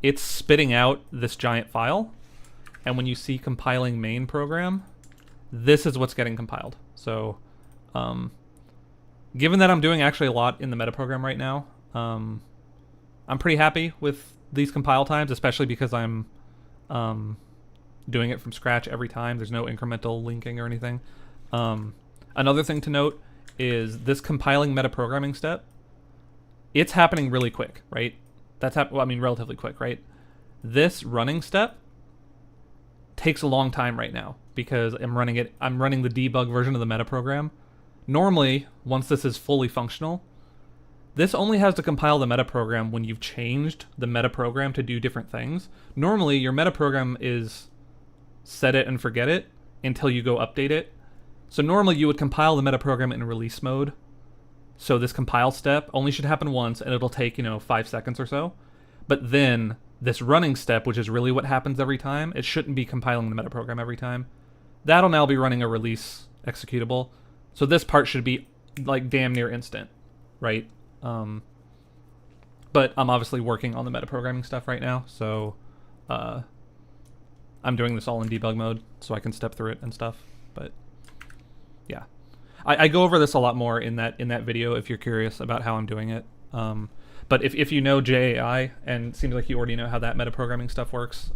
it's spitting out this giant file, and when you see compiling main program, this is what's getting compiled. So given that I'm doing actually a lot in the metaprogram right now, I'm pretty happy with these compile times, especially because I'm doing it from scratch every time. There's no incremental linking or anything. Another thing to note is this compiling metaprogramming step, it's happening really quick, right? Well, I mean, relatively quick, right? This running step takes a long time right now because I'm running the debug version of the metaprogram. Normally, once this is fully functional, this only has to compile the metaprogram when you've changed the metaprogram to do different things. Normally, your metaprogram is set it and forget it until you go update it. So normally you would compile the metaprogram in release mode. So this compile step only should happen once, and it'll take, 5 seconds or so. But then this running step, which is really what happens every time, it shouldn't be compiling the metaprogram every time. That'll now be running a release executable. So this part should be like damn near instant, right? But I'm obviously working on the metaprogramming stuff right now, so I'm doing this all in debug mode so I can step through it and stuff. But yeah, I go over this a lot more in that video if you're curious about how I'm doing it. But if you know JAI, and it seems like you already know how that metaprogramming stuff works,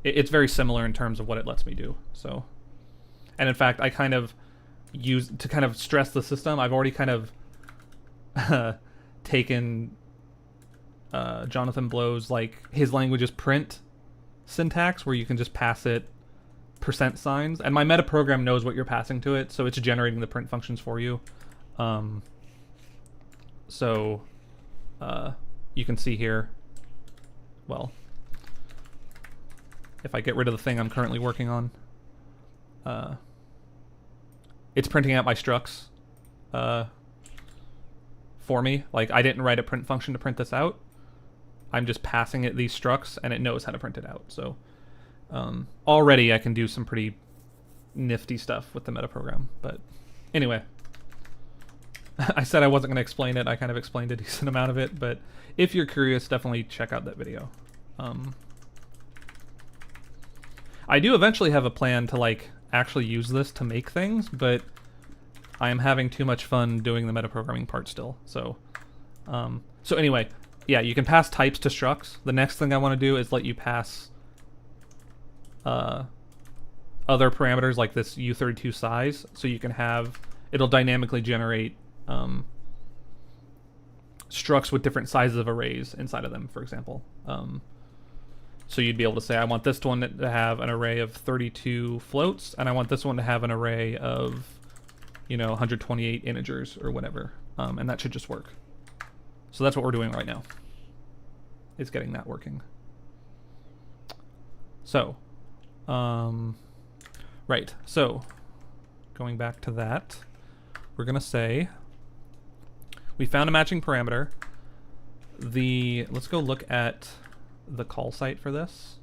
it's very similar in terms of what it lets me do. So, and in fact, I kind of use to kind of stress the system. I've already kind of taken Jonathan Blow's, like, his language is print syntax, where you can just pass it % signs, and my metaprogram knows what you're passing to it, so it's generating the print functions for you. So you can see here, well, if I get rid of the thing I'm currently working on, it's printing out my structs for me. Like, I didn't write a print function to print this out. I'm just passing it these structs, and it knows how to print it out. So already I can do some pretty nifty stuff with the metaprogram. But anyway, I said I wasn't going to explain it. I kind of explained a decent amount of it, but if you're curious, definitely check out that video. I do eventually have a plan to, like, actually use this to make things, but I am having too much fun doing the metaprogramming part still. So so anyway, yeah, you can pass types to structs. The next thing I want to do is let you pass other parameters like this U32 size, so you can have, it'll dynamically generate structs with different sizes of arrays inside of them, for example. So you'd be able to say, I want this one to have an array of 32 floats, and I want this one to have an array of, 128 integers or whatever, and that should just work. So that's what we're doing right now, is getting that working. So, right. So, going back to that, we're gonna say we found a matching parameter. Let's go look at the call site for this.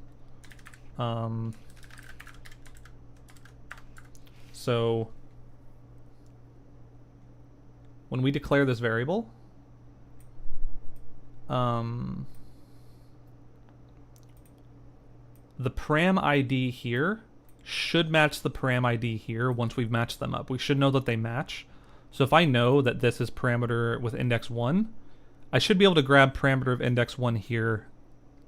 So when we declare this variable, the param ID here should match the param ID here once we've matched them up. We should know that they match. So if I know that this is parameter with index 1, I should be able to grab parameter of index 1 here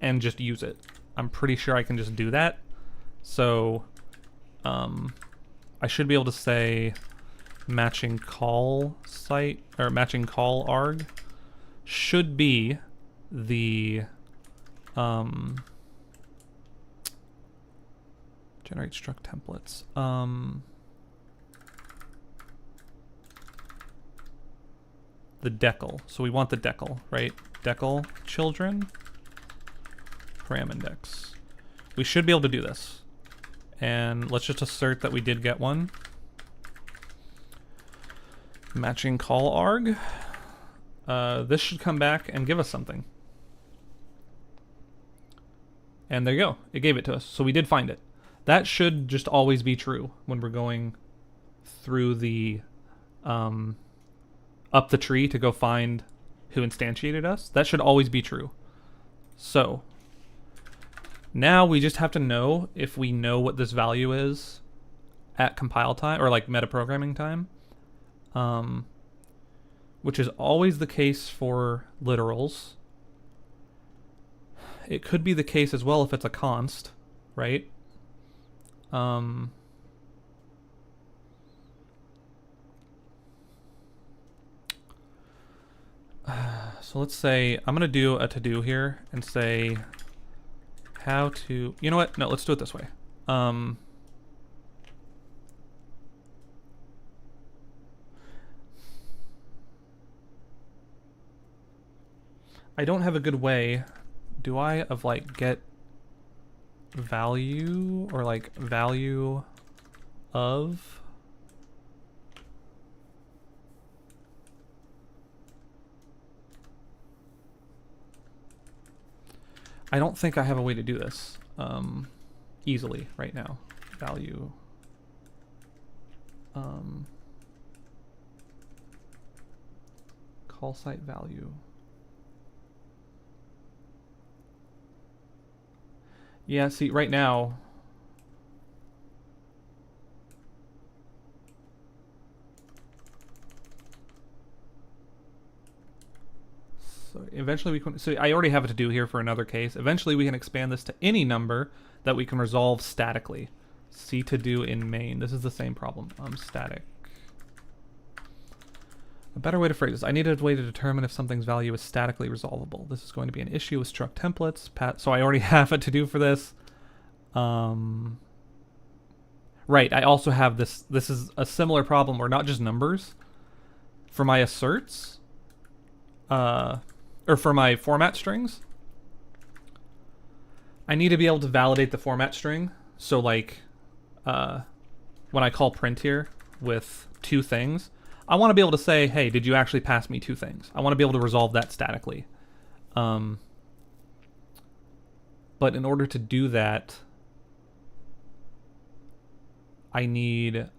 and just use it. I'm pretty sure I can just do that. So I should be able to say matching call site, or matching call arg should be the generate struct templates. The decal. So we want the decal, right? Decal children param index. We should be able to do this. And let's just assert that we did get one. Matching call arg. This should come back and give us something. And there you go. It gave it to us. So we did find it. That should just always be true when we're going through the up the tree to go find who instantiated us. That should always be true. So now we just have to know if we know what this value is at compile time, or like metaprogramming time, which is always the case for literals. It could be the case as well if it's a const, right? So let's say I'm gonna do a to-do here and say how to, you know what? No, let's do it this way. I don't have a good way, do I, of like get value or like value of? I don't think I have a way to do this easily right now. Value. Call site value. Yeah, see, right now, so eventually we can, so I already have it to do here for another case. Eventually we can expand this to any number that we can resolve statically. C to do in main. This is the same problem. Static. A better way to phrase this. I need a way to determine if something's value is statically resolvable. This is going to be an issue with struct templates. So I already have it to do for this. Right, I also have this. This is a similar problem where not just numbers. For my asserts, or for my format strings, I need to be able to validate the format string. So like, when I call print here with 2 things, I want to be able to say, hey, did you actually pass me 2 things? I want to be able to resolve that statically. But in order to do that, I need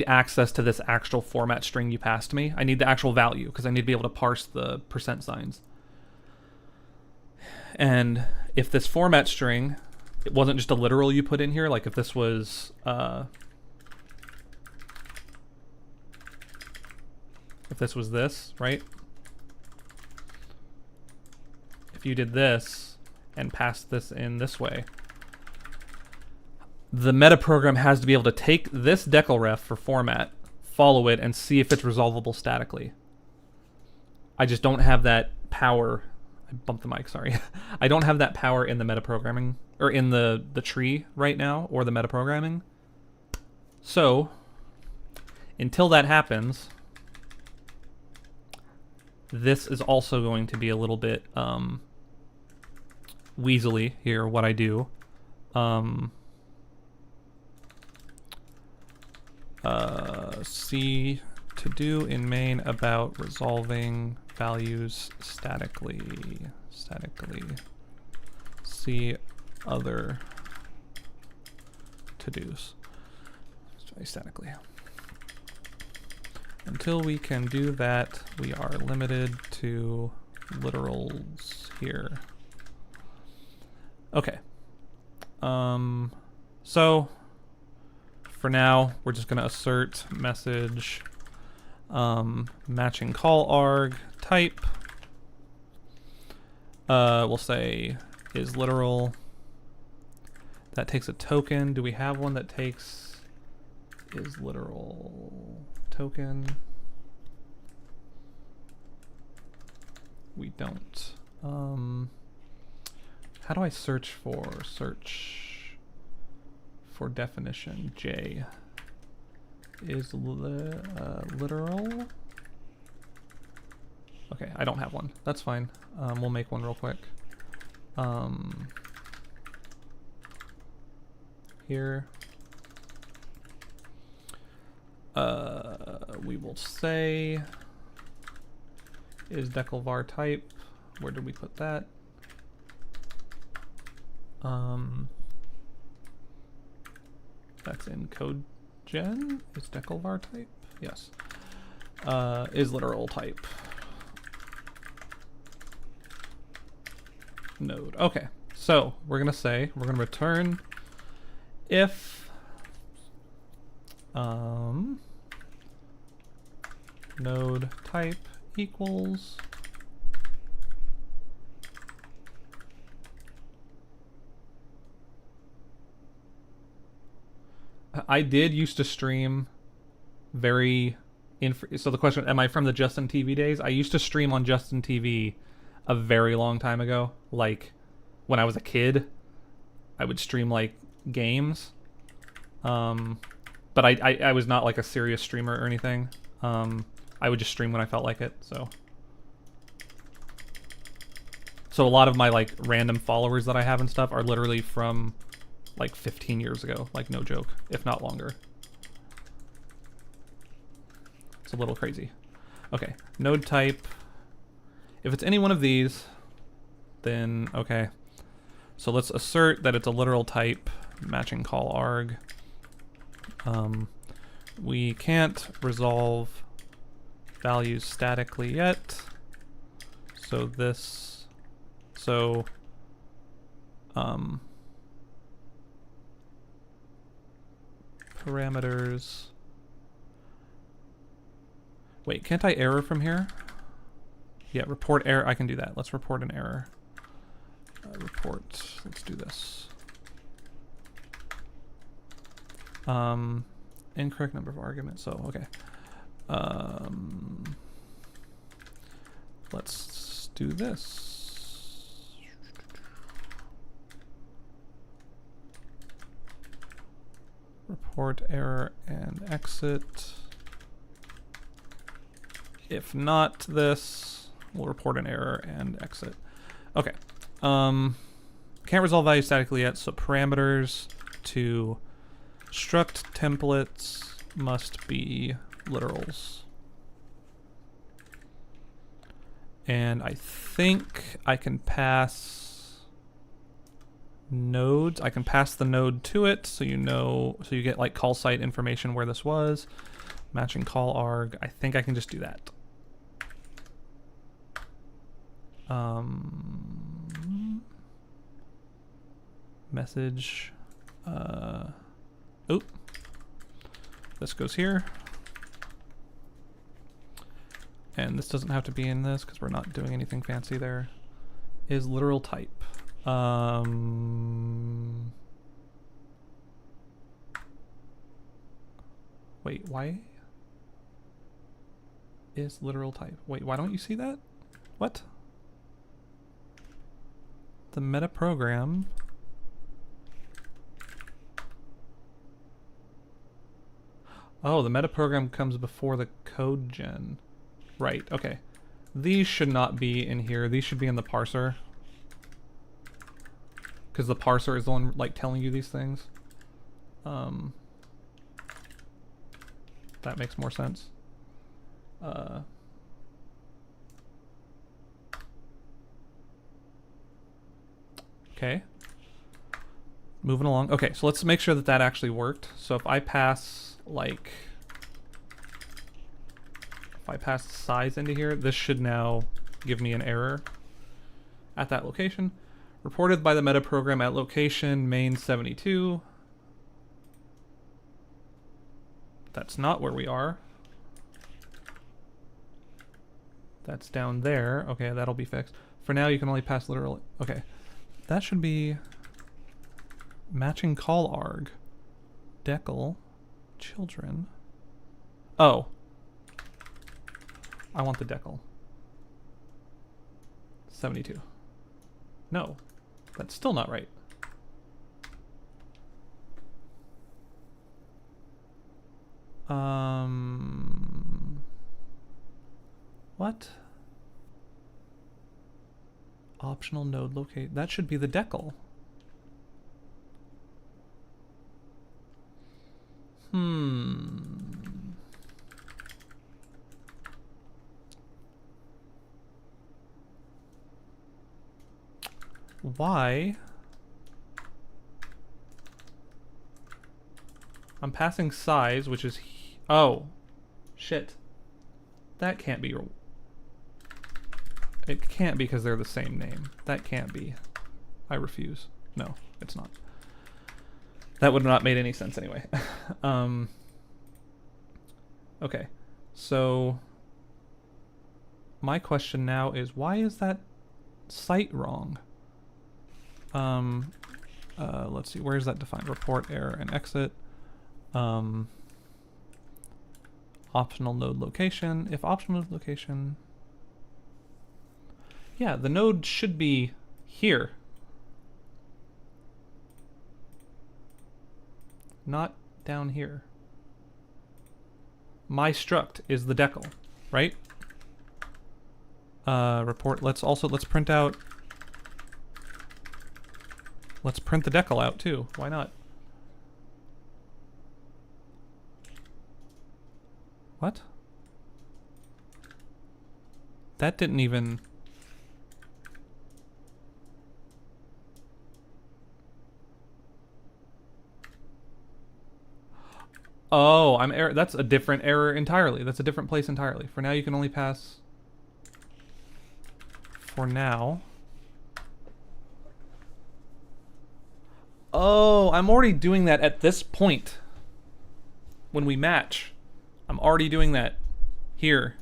access to this actual format string you passed me. I need the actual value because I need to be able to parse the % signs. And if this format string, it wasn't just a literal you put in here, like if this was this, right? If you did this and passed this in this way, the metaprogram has to be able to take this decal ref for format, follow it, and see if it's resolvable statically. I just don't have that power. I bumped the mic, sorry. I don't have that power in the metaprogramming, or in the tree right now, or the metaprogramming. So, until that happens, this is also going to be a little bit weaselly here, what I do. See to do in main about resolving values statically. See other to-dos. Statically. Until we can do that, we are limited to literals here. Okay. So for now, we're just going to assert message matching call arg type. We'll say is literal. That takes a token. Do we have one that takes is literal token? We don't. How do I search for definition? J is literal. Okay, I don't have one. That's fine. We'll make one real quick. Here. We will say is declvar type. Where did we put that? That's in code gen. Is declvar type? Yes. Is literal type. Node. Okay. So we're gonna return if node type equals I did used to stream so the question, am I from the Justin TV days? I used to stream on Justin TV a very long time ago. Like when I was a kid, I would stream like games. But I was not like a serious streamer or anything. I would just stream when I felt like it, so a lot of my like random followers that I have and stuff are literally from like 15 years ago, like no joke, if not longer. It's a little crazy. Okay, node type. If it's any one of these, then okay. So let's assert that it's a literal type, matching call arg. We can't resolve values statically yet. So parameters. Wait, can't I error from here? Yeah, report error. I can do that. Let's report an error. Let's do this. Incorrect number of arguments. So, okay. Let's do this. Report error and exit. If not this, we'll report an error and exit. Okay. Can't resolve values statically yet, so parameters to struct templates must be literals. And I think I can pass nodes. I can pass the node to it, so you get like call site information where this was. Matching call arg. I think I can just do that. Message. Oop. This goes here. And this doesn't have to be in this because we're not doing anything fancy there. Is literal type. Wait, why? Is literal type. Wait, why don't you see that? What? The metaprogram. Oh, the metaprogram comes before the code gen. Right, okay. These should not be in here. These should be in the parser. Because the parser is the one like telling you these things. That makes more sense. Okay. Moving along. Okay, so let's make sure that that actually worked. So if I pass, like... If I pass size into here, this should now give me an error at that location. Reported by the metaprogram at location main 72. That's not where we are. That's down there. Okay, that'll be fixed. For now, you can only pass literal... Okay. That should be... Matching call arg. Decal. Children. Oh. I want the decal. 72. No. That's still not right. What? Optional node locate. That should be the decal. Why? I'm passing size, which is... Oh. Shit. That can't be... It can't be because they're the same name. That can't be. I refuse. No, it's not. That would have not made any sense anyway. Okay. So... My question now is, why is that site wrong? Let's see, where is that defined? Report error and exit. Optional node location. If optional node location... Yeah, the node should be here. Not down here. My struct is the decal, right? Report, let's print out... Let's print the decal out too. Why not? What? That didn't even... Oh, I'm error. That's a different error entirely. That's a different place entirely. For now, you can only pass... For now... Oh, I'm already doing that at this point. When we match. I'm already doing that here.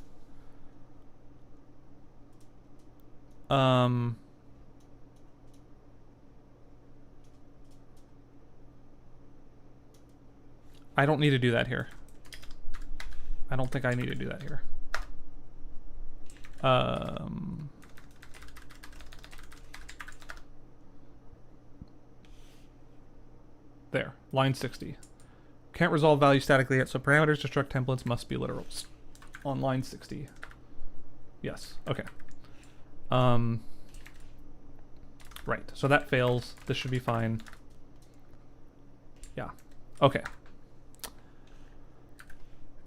I don't need to do that here. I don't think I need to do that here. There, line 60. Can't resolve value statically yet, so parameters to struct templates must be literals. On line 60. Yes, okay. Right, so that fails. This should be fine. Yeah, okay.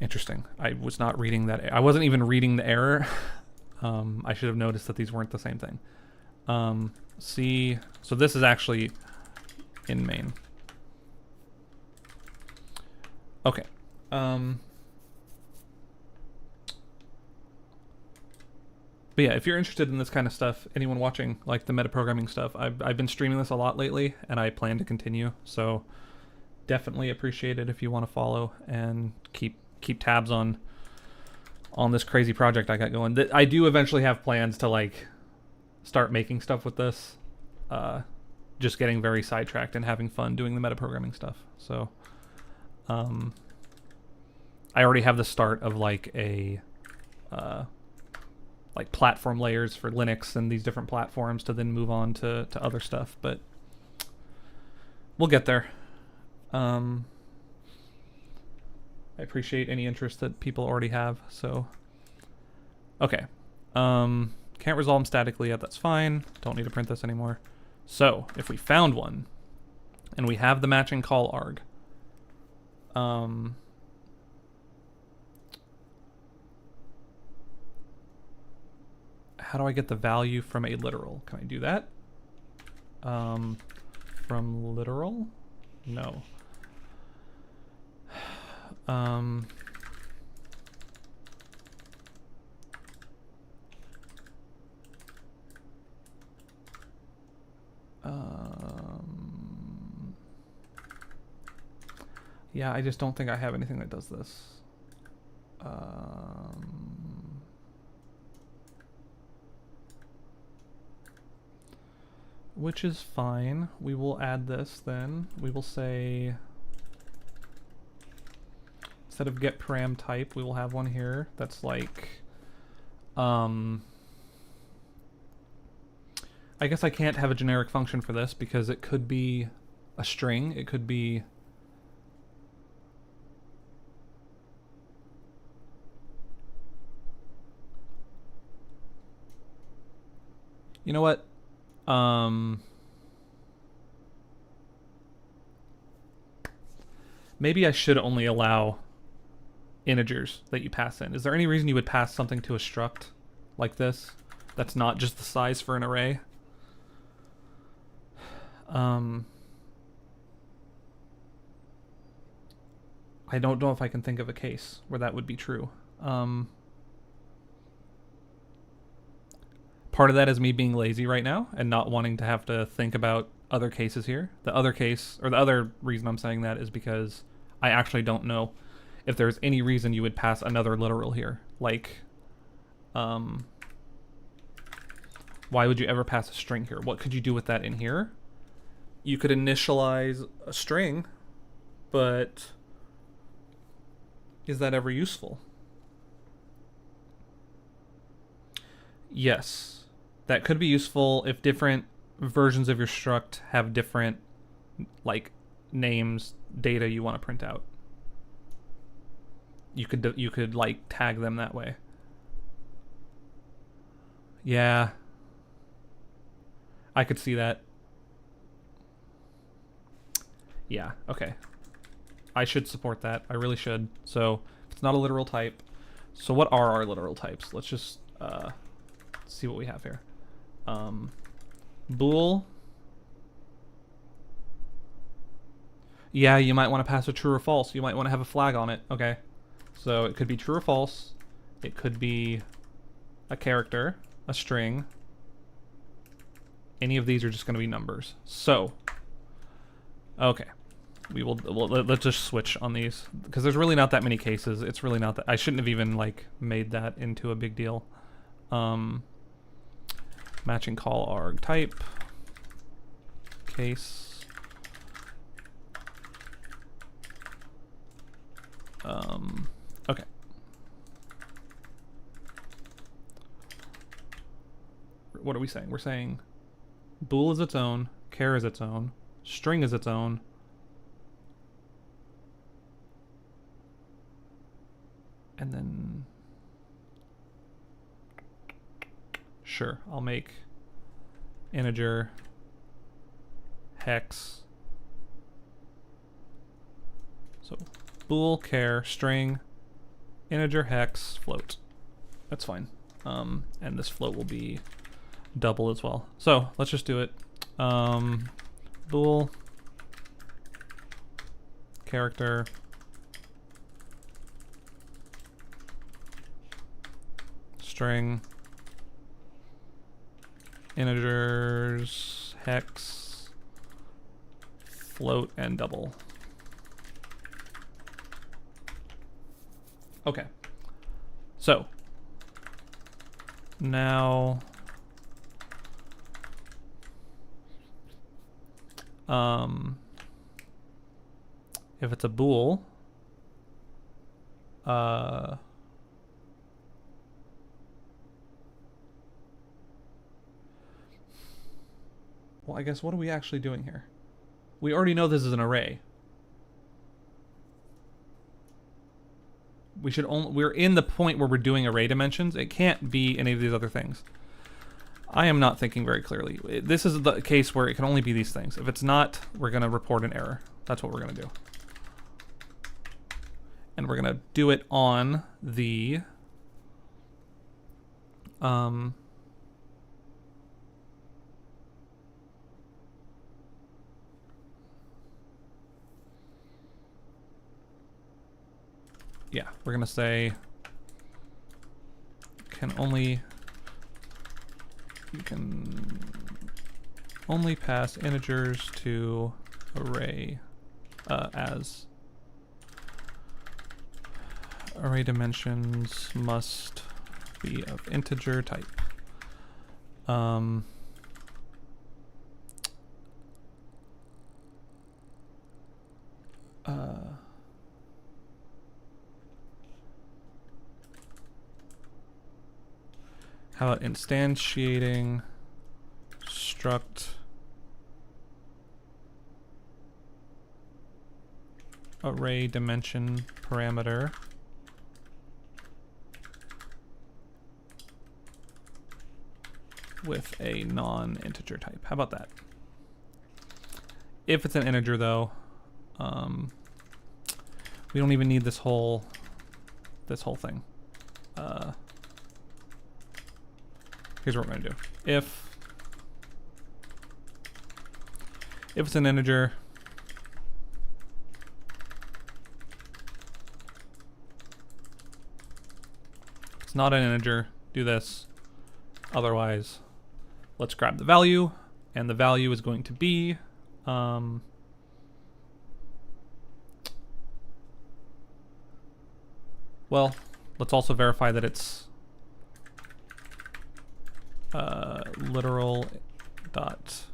Interesting. I was not reading that. I wasn't even reading the error. I should have noticed that these weren't the same thing. See, so this is actually in main. Okay. But yeah, if you're interested in this kind of stuff, anyone watching like the metaprogramming stuff, I've been streaming this a lot lately, and I plan to continue. So definitely appreciate it if you want to follow and keep tabs on this crazy project I got going. I do eventually have plans to like start making stuff with this. Just getting very sidetracked and having fun doing the metaprogramming stuff. So I already have the start of like a like platform layers for Linux and these different platforms to then move on to other stuff, but we'll get there. I appreciate any interest that people already have, so okay. Can't resolve them statically yet, that's fine. Don't need to print this anymore. So, if we found one, and we have the matching call arg, how do I get the value from a literal? Can I do that? From literal? No. Yeah, I just don't think I have anything that does this. Which is fine. We will add this then. We will say, instead of get param type, we will have one here that's like, I guess I can't have a generic function for this because it could be a string. It could be you know what? Maybe I should only allow integers that you pass in. Is there any reason you would pass something to a struct like this that's not just the size for an array? I don't know if I can think of a case where that would be true. Part of that is me being lazy right now and not wanting to have to think about other cases here. The other case, or the other reason I'm saying that is because I actually don't know if there's any reason you would pass another literal here. Like, why would you ever pass a string here? What could you do with that in here? You could initialize a string, but is that ever useful? Yes, that could be useful if different versions of your struct have different, like, names, data you want to print out. You could like tag them that way. Yeah, I could see that. Yeah, okay. I should support that. I really should. So it's not a literal type. So what are our literal types? Let's just see what we have here. Bool. Yeah, you might want to pass a true or false. You might want to have a flag on it. Okay. So it could be true or false. It could be a character, a string. Any of these are just going to be numbers. So, okay. Let's just switch on these because there's really not that many cases. It's really not that. I shouldn't have even like made that into a big deal. Matching call arg type case. Okay. What are we saying? We're saying bool is its own, char is its own, string is its own. And then, sure, I'll make integer, hex. So bool, char, string, integer, hex, float. That's fine. And this float will be double as well. So let's just do it. Bool, character, string, integers, hex, float, and double. Okay. So now if it's a bool, well, I guess what are we actually doing here? We already know this is an array. we're in the point where we're doing array dimensions. It can't be any of these other things. I am not thinking very clearly. This is the case where it can only be these things. If it's not, we're going to report an error. That's what we're going to do. And we're going to do it on the yeah, we're going to say you can only pass integers to array as array dimensions must be of integer type. How about instantiating struct array dimension parameter with a non-integer type? How about that? If it's an integer though, we don't even need this whole thing. Here's what we're going to do. If it's an integer, if it's not an integer, do this. Otherwise, let's grab the value, and the value is going to be well, let's also verify that it's literal dot.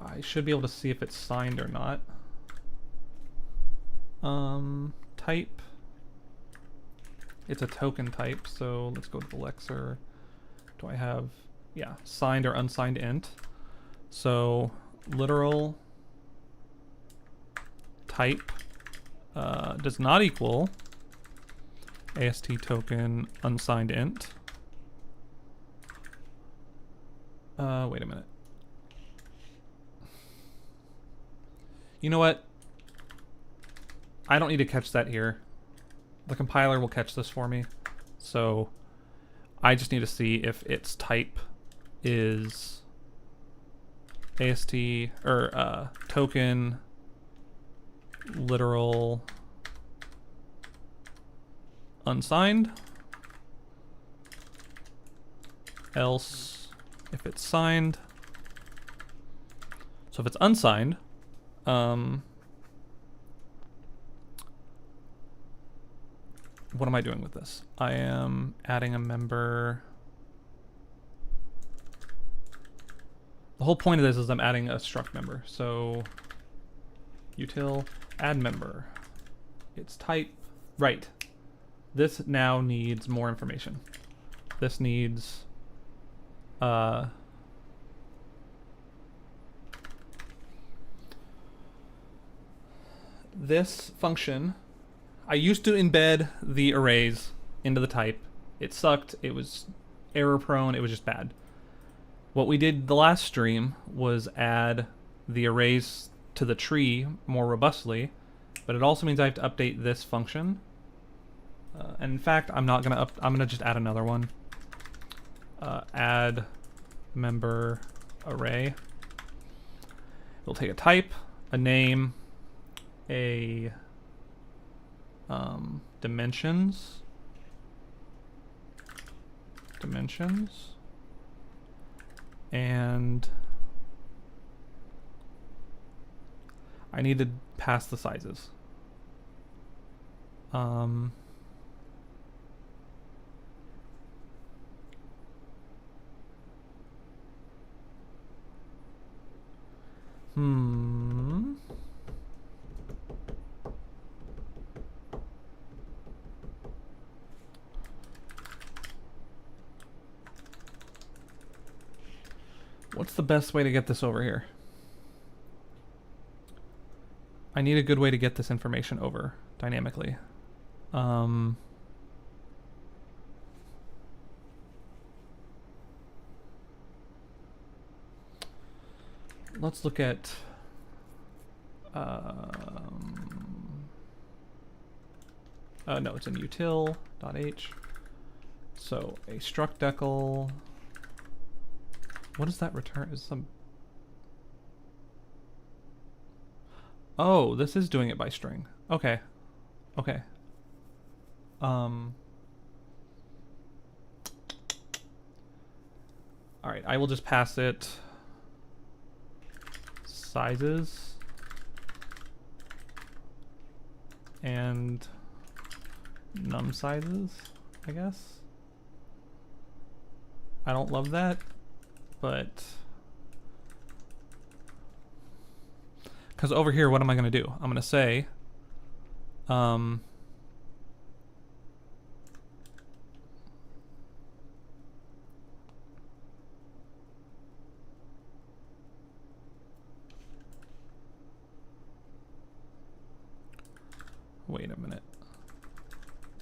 I should be able to see if it's signed or not. Type. It's a token type, so let's go to the lexer. Do I have, yeah, signed or unsigned int? So literal type does not equal AST token unsigned int. Wait a minute. You know what? I don't need to catch that here. The compiler will catch this for me. So I just need to see if its type is AST or token literal unsigned. Else if it's signed. So if it's unsigned, what am I doing with this? I am adding a member. The whole point of this is I'm adding a struct member. So util add member. Its type, right. This now needs more information. This needs this function. I used to embed the arrays into the type. It sucked. It was error prone. It was just bad. What we did the last stream was add the arrays to the tree more robustly, but it also means I have to update this function. And in fact, I'm not gonna I'm gonna just add another one. Add member array. We'll take a type, a name, a dimensions, and I need to pass the sizes. What's the best way to get this over here? I need a good way to get this information over dynamically. Let's look at no, it's in util.h. So a struct decal. What does that return? Is some? Oh, this is doing it by string. Okay. Okay. All right, I will just pass it sizes and num sizes, I guess. I don't love that, but because over here, what am I going to do? I'm going to say, wait a minute.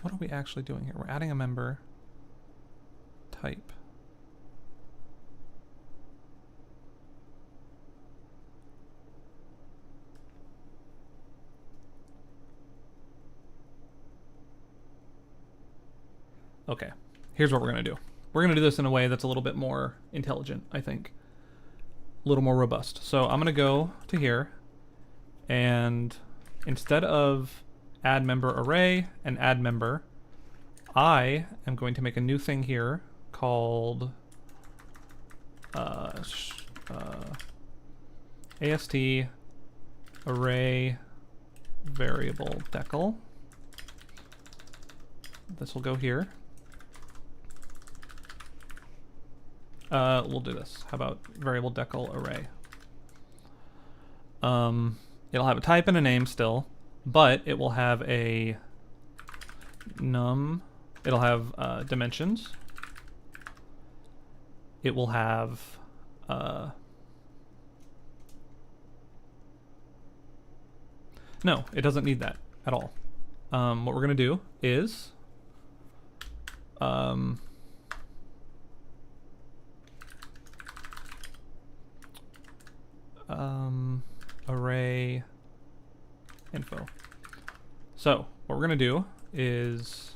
What are we actually doing here? We're adding a member type. Okay, here's what we're going to do. We're going to do this in a way that's a little bit more intelligent, I think. A little more robust. So I'm going to go to here, and instead of add member array and add member, I am going to make a new thing here called AST array variable decal. This will go here. We'll do this. How about variable decal array? It'll have a type and a name still, but it will have a num. It'll have dimensions. It will have no, it doesn't need that at all. What we're gonna do is array info. So what we're gonna do is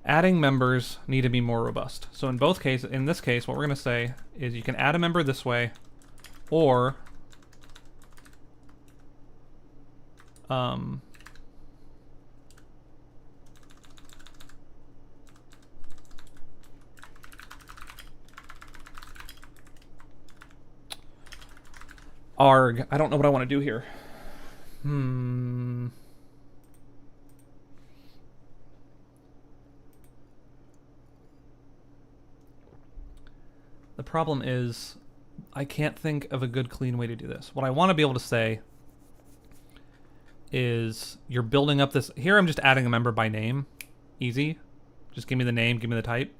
adding members need to be more robust. So in both cases, in this case, what we're going to say is you can add a member this way, or arg. I don't know what I want to do here. The problem is I can't think of a good clean way to do this. What I want to be able to say is you're building up this. Here I'm just adding a member by name. Easy. Just give me the name, give me the type.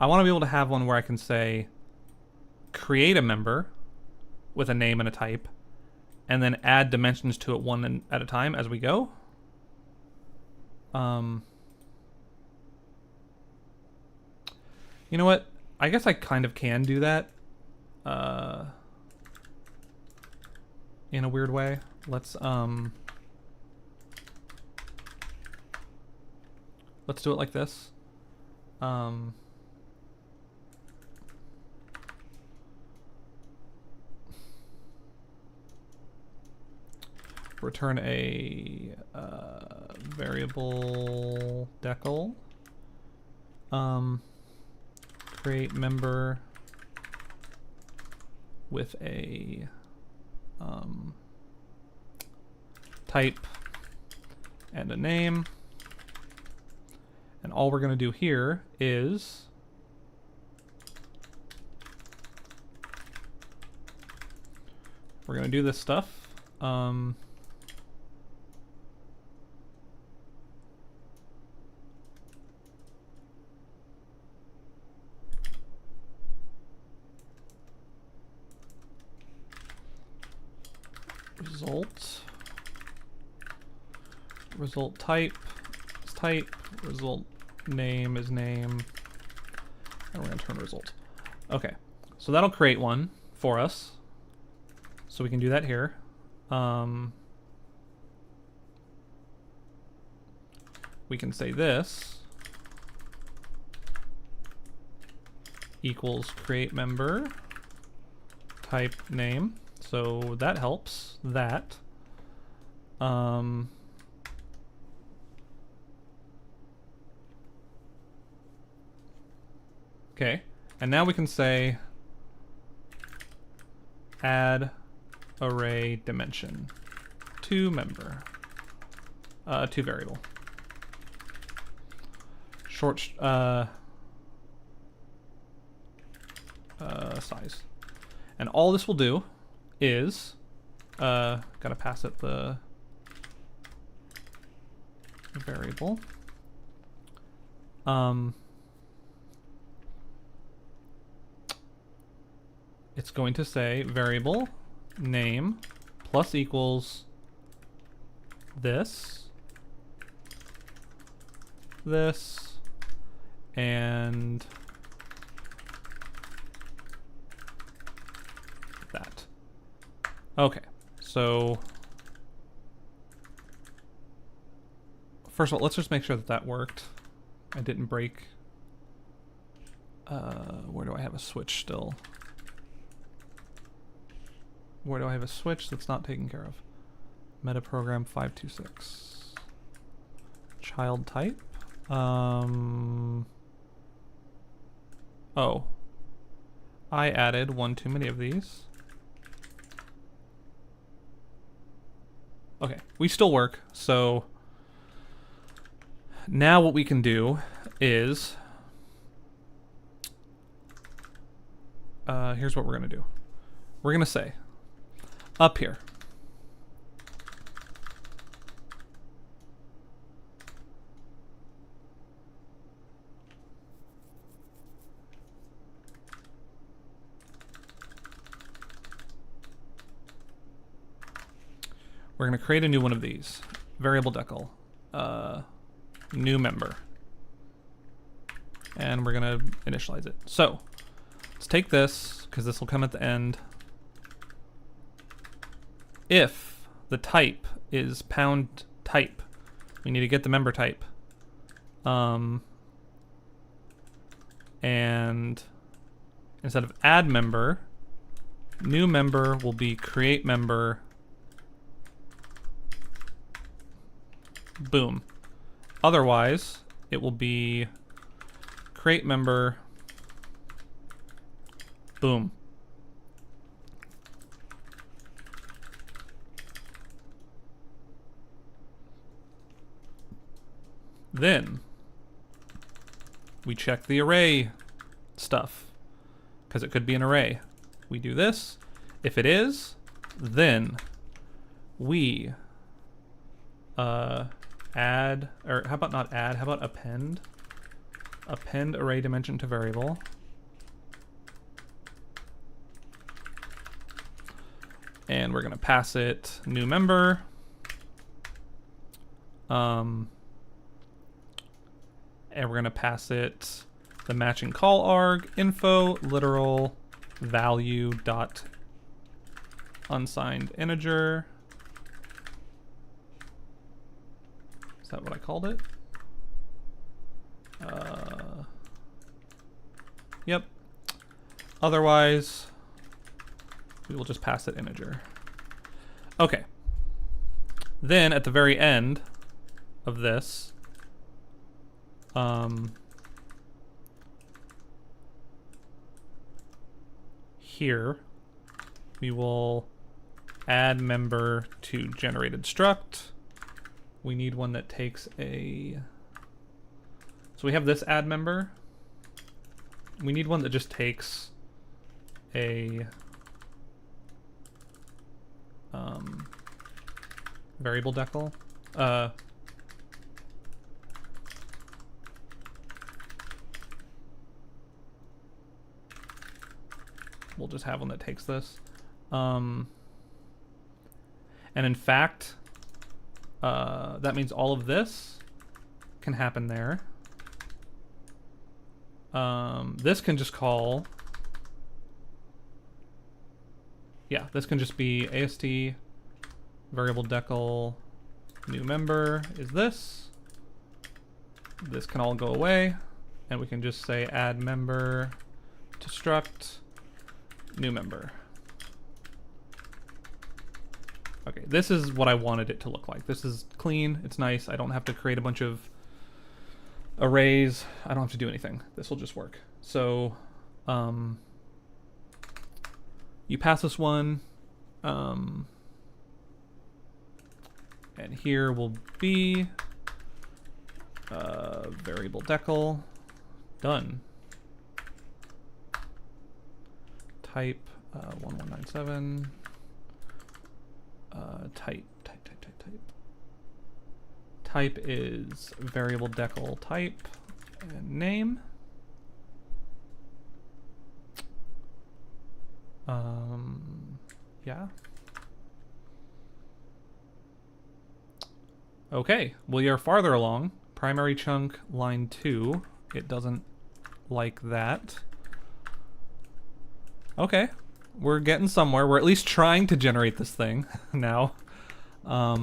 I want to be able to have one where I can say create a member with a name and a type, and then add dimensions to it one at a time as we go. You know what? I guess I kind of can do that in a weird way. Let's do it like this. Return a variable decal. Create member with a type and a name. And all we're going to do here is we're going to do this stuff. result type is type, result name is name, and we're gonna turn result. Okay, so that'll create one for us. So we can do that here. We can say this equals create member type name. So that helps that. Okay, and now we can say add array dimension to member, to variable. Short size. And all this will do is gotta pass it the variable. It's going to say variable name plus equals this, and that. Okay, so first of all, let's just make sure that that worked. I didn't break. Where do I have a switch still? Where do I have a switch that's not taken care of? Metaprogram 526. Child type. Oh. I added one too many of these. Okay, we still work. So now what we can do is here's what we're gonna do. We're gonna say up here, we're going to create a new one of these. Variable decal. New member. And we're going to initialize it. So, let's take this, because this will come at the end. If the type is pound type, we need to get the member type. And instead of add member, new member will be create member. Boom. Otherwise, it will be create member. Boom. Then we check the array stuff, because it could be an array. We do this. If it is, then we add, or how about not add, how about append? Append array dimension to variable. And we're gonna pass it new member. And we're gonna pass it the matching call arg info literal value dot unsigned integer. Is that what I called it? Yep. Otherwise, we will just pass it integer. Okay. Then at the very end of this, here we will add member to generated struct. We need one that takes a, so we have this add member. We need one that just takes a variable decal. We'll just have one that takes this. And in fact, that means all of this can happen there. This can just call... Yeah, this can just be AST variable decal new member is this. This can all go away, and we can just say add member to struct new member. Okay, this is what I wanted it to look like. This is clean, it's nice. I don't have to create a bunch of arrays. I don't have to do anything. This will just work. So, you pass this one, and here will be variable decal. Done. Type 1197. Type. Type is variable decal type and name. Yeah. Okay, we are farther along. Primary chunk, line 2. It doesn't like that. Okay, we're getting somewhere. We're at least trying to generate this thing now. Why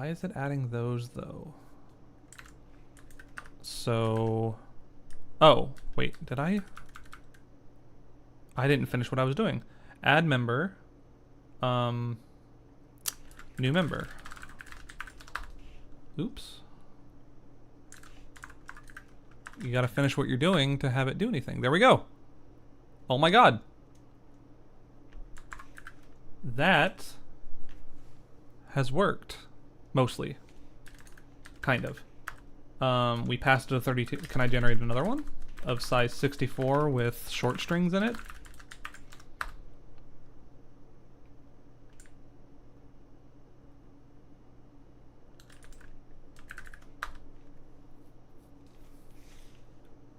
is it adding those, though? So... Oh, wait, did I didn't finish what I was doing. Add member. New member. Oops. You gotta finish what you're doing to have it do anything. There we go. Oh my god. That has worked. Mostly. Kind of. We passed it to 32. Can I generate another one? Of size 64 with short strings in it?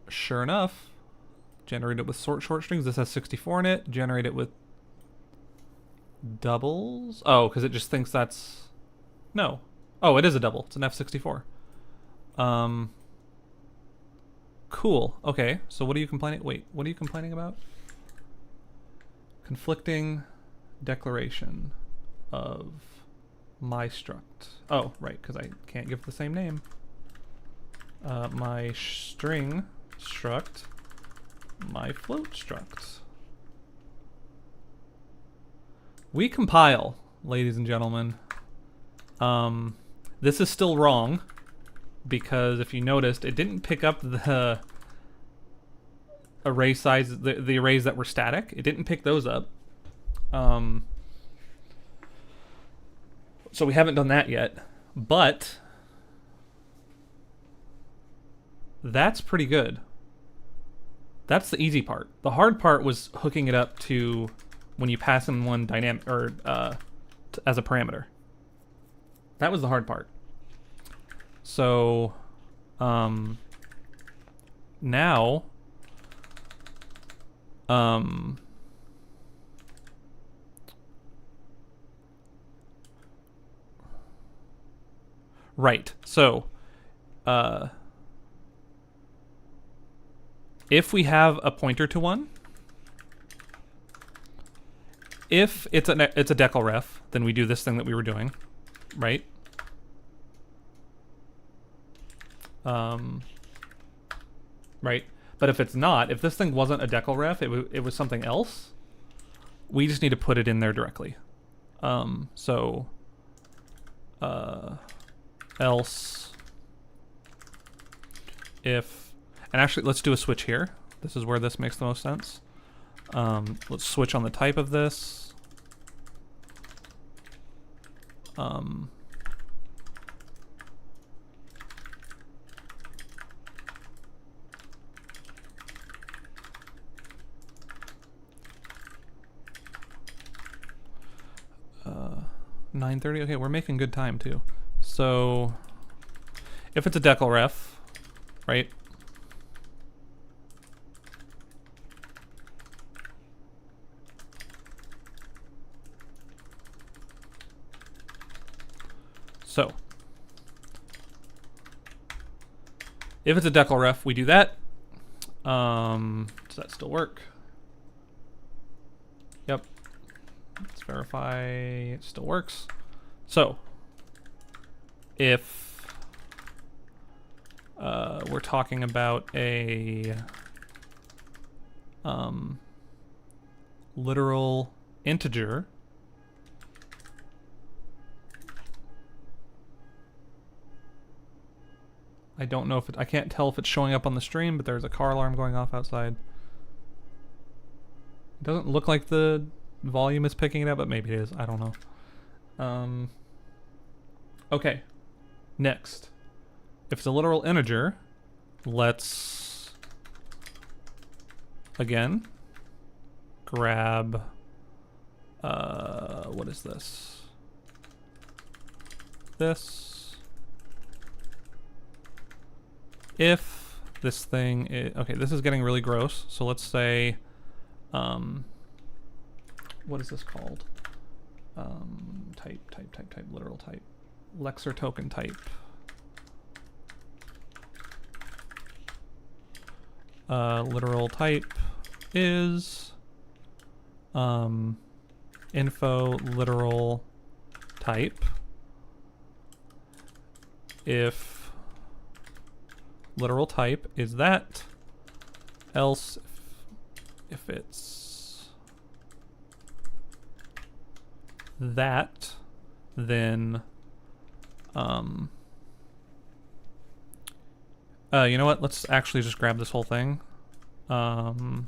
Sure enough, generate it with short strings. This has 64 in it. Generate it with doubles. Oh, because it just thinks that's... No. Oh, it is a double. It's an F64. Cool. Okay, so what are you complaining... Wait, what are you complaining about? Conflicting declaration of my struct. Oh, right, because I can't give it the same name. My string struct, my float struct. We compile, ladies and gentlemen. This is still wrong, because if you noticed, it didn't pick up the array size, the arrays that were static. It didn't pick those up. So we haven't done that yet, but that's pretty good. That's the easy part. The hard part was hooking it up to when you pass in one dynamic or as a parameter. That was the hard part. So now right. So if we have a pointer to one, if it's a decal ref, then we do this thing that we were doing, right? Right. But if it's not, if this thing wasn't a decal ref, it was something else, we just need to put it in there directly. So else if, and actually let's do a switch here. This is where this makes the most sense. Let's switch on the type of this. 9:30. Okay, we're making good time too. So if it's a decal ref, right? So if it's a decal ref, we do that. Does that still work? Yep. Let's verify it still works. So if we're talking about a literal integer, I don't know if I can't tell if it's showing up on the stream, but there's a car alarm going off outside. It doesn't look like the volume is picking it up, but maybe it is. I don't know. Okay. Next. If it's a literal integer, let's again grab what is this? This. If this thing is, okay, this is getting really gross. So let's say, what is this called? Type, literal type. Lexer token type. Literal type is info literal type. If literal type is that, else if it's that, then you know what? Let's actually just grab this whole thing. Parser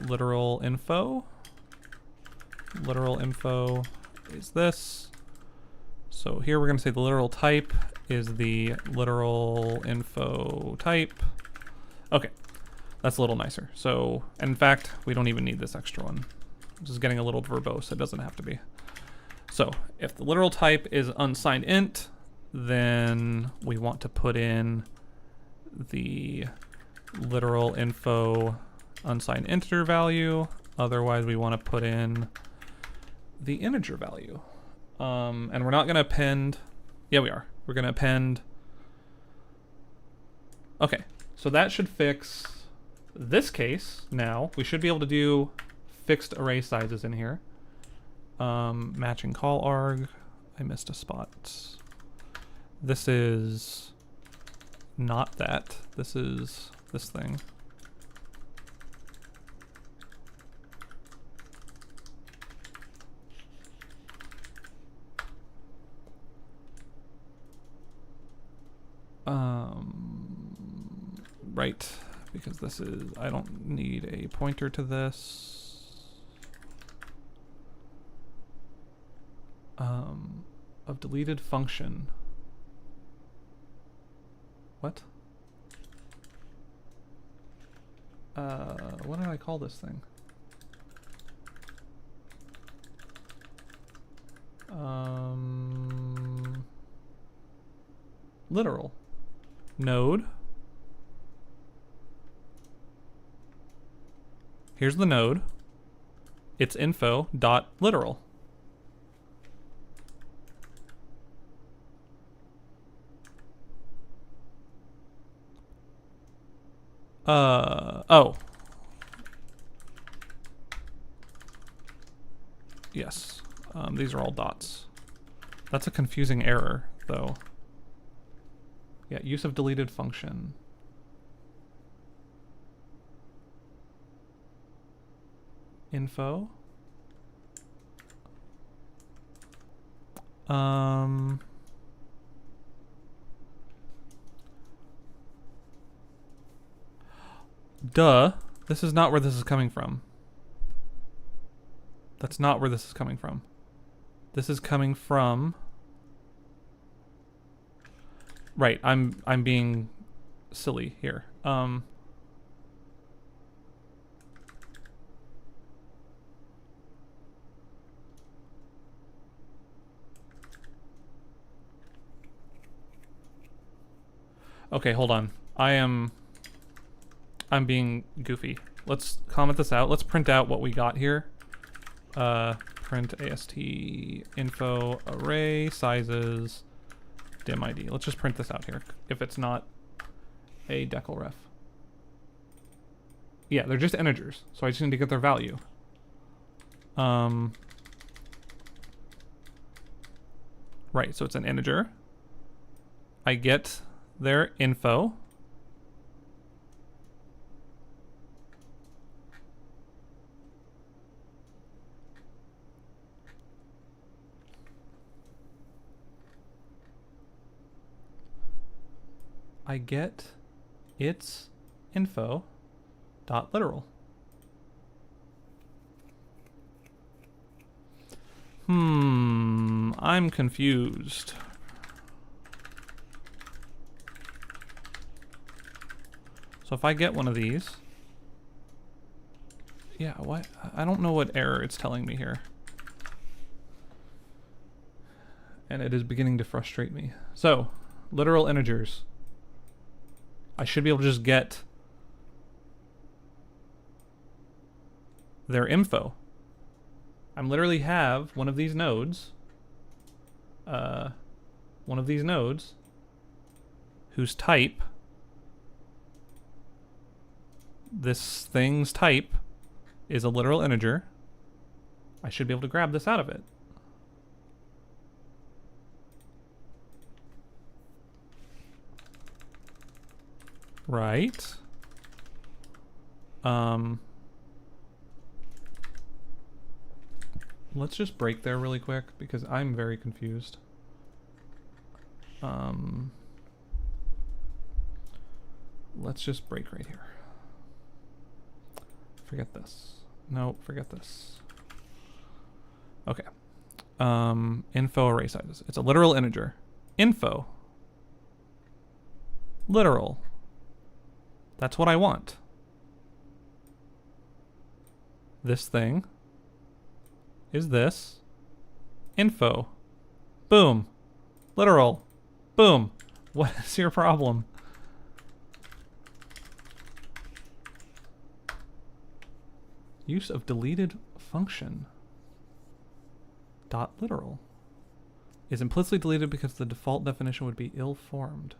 literal info. Literal info is this. So here we're going to say the literal type is the literal info type. Okay, that's a little nicer. So, in fact, we don't even need this extra one. This is getting a little verbose. It doesn't have to be. So, if the literal type is unsigned int, then we want to put in the literal info unsigned integer value. Otherwise, we want to put in the integer value. And we're not going to append. Yeah, we are. We're going to append. Okay, so that should fix this case. Now we should be able to do fixed array sizes in here. Matching call arg. I missed a spot. This is not that. This is this thing. Right, because this is, I don't need a pointer to this. Of deleted function. What? What did I call this thing? Literal. Node. Here's the node. It's info dot literal. Oh. Yes. These are all dots. That's a confusing error, though. Yeah, use of deleted function. Info. Duh. This is not where this is coming from. That's not where this is coming from. This is coming from... Right, I'm being silly here. Okay, hold on. I'm being goofy. Let's comment this out. Let's print out what we got here. Print AST info array sizes dim ID. Let's just print this out here if it's not a decal ref. Yeah, they're just integers, so I just need to get their value. Right, so it's an integer. I get their info. I get its info dot literal. I'm confused. So if I get one of these, yeah, what? I don't know what error it's telling me here. And it is beginning to frustrate me. So, literal integers. I should be able to just get their info. I literally have one of these nodes, whose type, this thing's type, is a literal integer. I should be able to grab this out of it. Right. Let's just break there really quick because I'm very confused. Let's just break right here. Forget this. No, forget this. Okay. Info array sizes. It's a literal integer. Info. Literal. That's what I want. This thing is this. Info. Boom. Literal. Boom. What is your problem? Use of deleted function. Dot literal is implicitly deleted because the default definition would be ill-formed.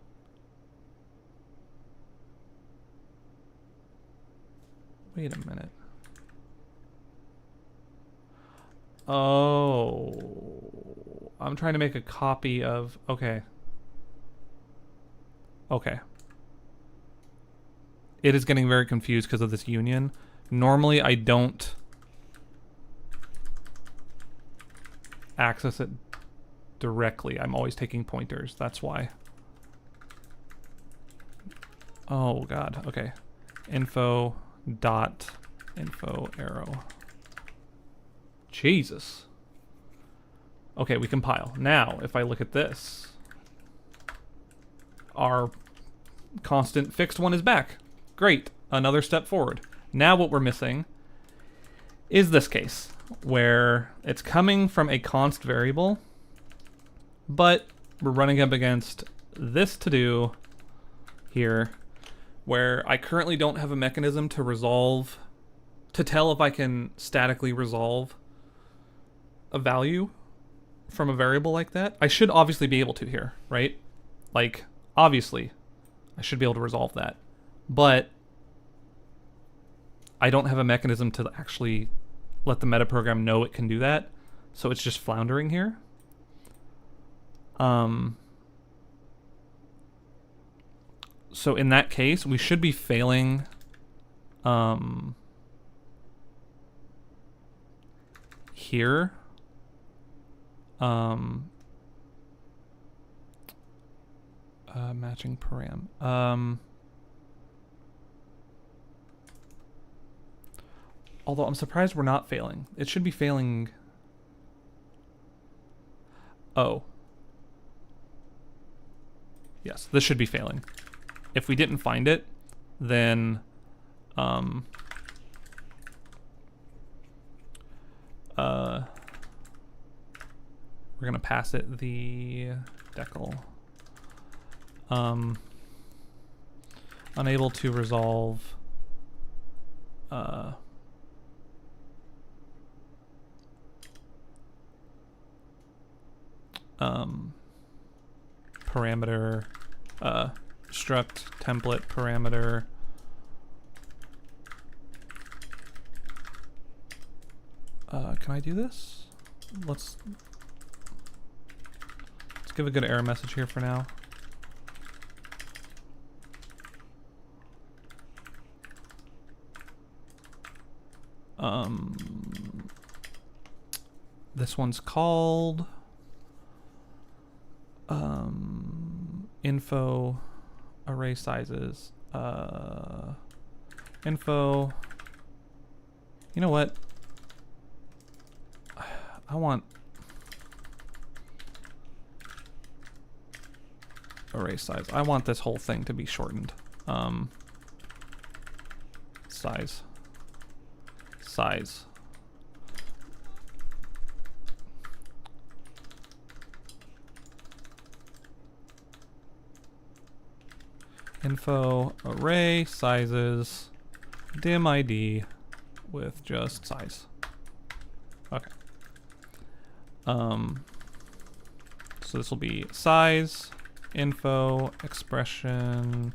Wait a minute. Oh, I'm trying to make a copy of, okay. Okay. It is getting very confused because of this union. Normally I don't access it directly. I'm always taking pointers, that's why. Oh God, okay. Info dot info arrow. Jesus. Okay, we compile. Now, if I look at this, our constant fixed one is back. Great, another step forward. Now what we're missing is this case, where it's coming from a const variable, but we're running up against this to-do here, where I currently don't have a mechanism to resolve, to tell if I can statically resolve a value from a variable like that. I should obviously be able to here, right? Like, obviously, I should be able to resolve that. But I don't have a mechanism to actually let the metaprogram know it can do that, so it's just floundering here. So in that case, we should be failing here. Matching param. Although I'm surprised we're not failing. It should be failing. Oh. Yes, this should be failing. If we didn't find it, then we're gonna pass it the decal. unable to resolve parameter struct template parameter can I do this? Let's give a good error message here for now. This one's called info array sizes. Info. You know what? I want array size. I want this whole thing to be shortened. Size. Info array sizes dim ID with just size. Okay. So this will be size info expression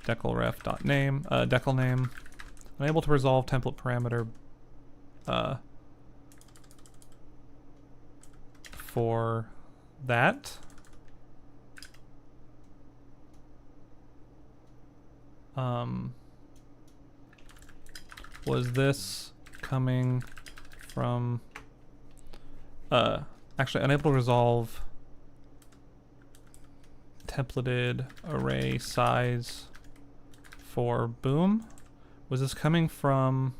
declref.name decl name. Unable to resolve template parameter for that. Was this coming from actually unable to resolve templated array size for boom? Was this coming from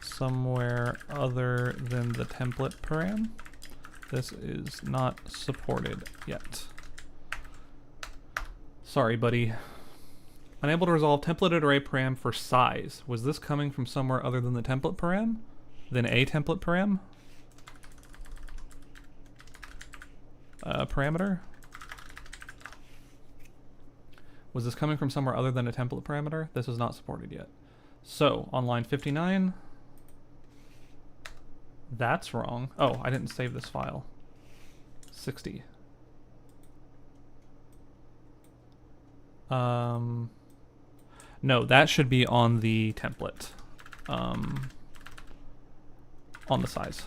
somewhere other than the template param? This is not supported yet. Sorry, buddy. Unable to resolve templated array param for size. Was this coming from somewhere other than the template param? Than a template param? Parameter? Was this coming from somewhere other than a template parameter? This is not supported yet. So, on line 59, that's wrong. Oh, I didn't save this file. 60. No, that should be on the template. On the size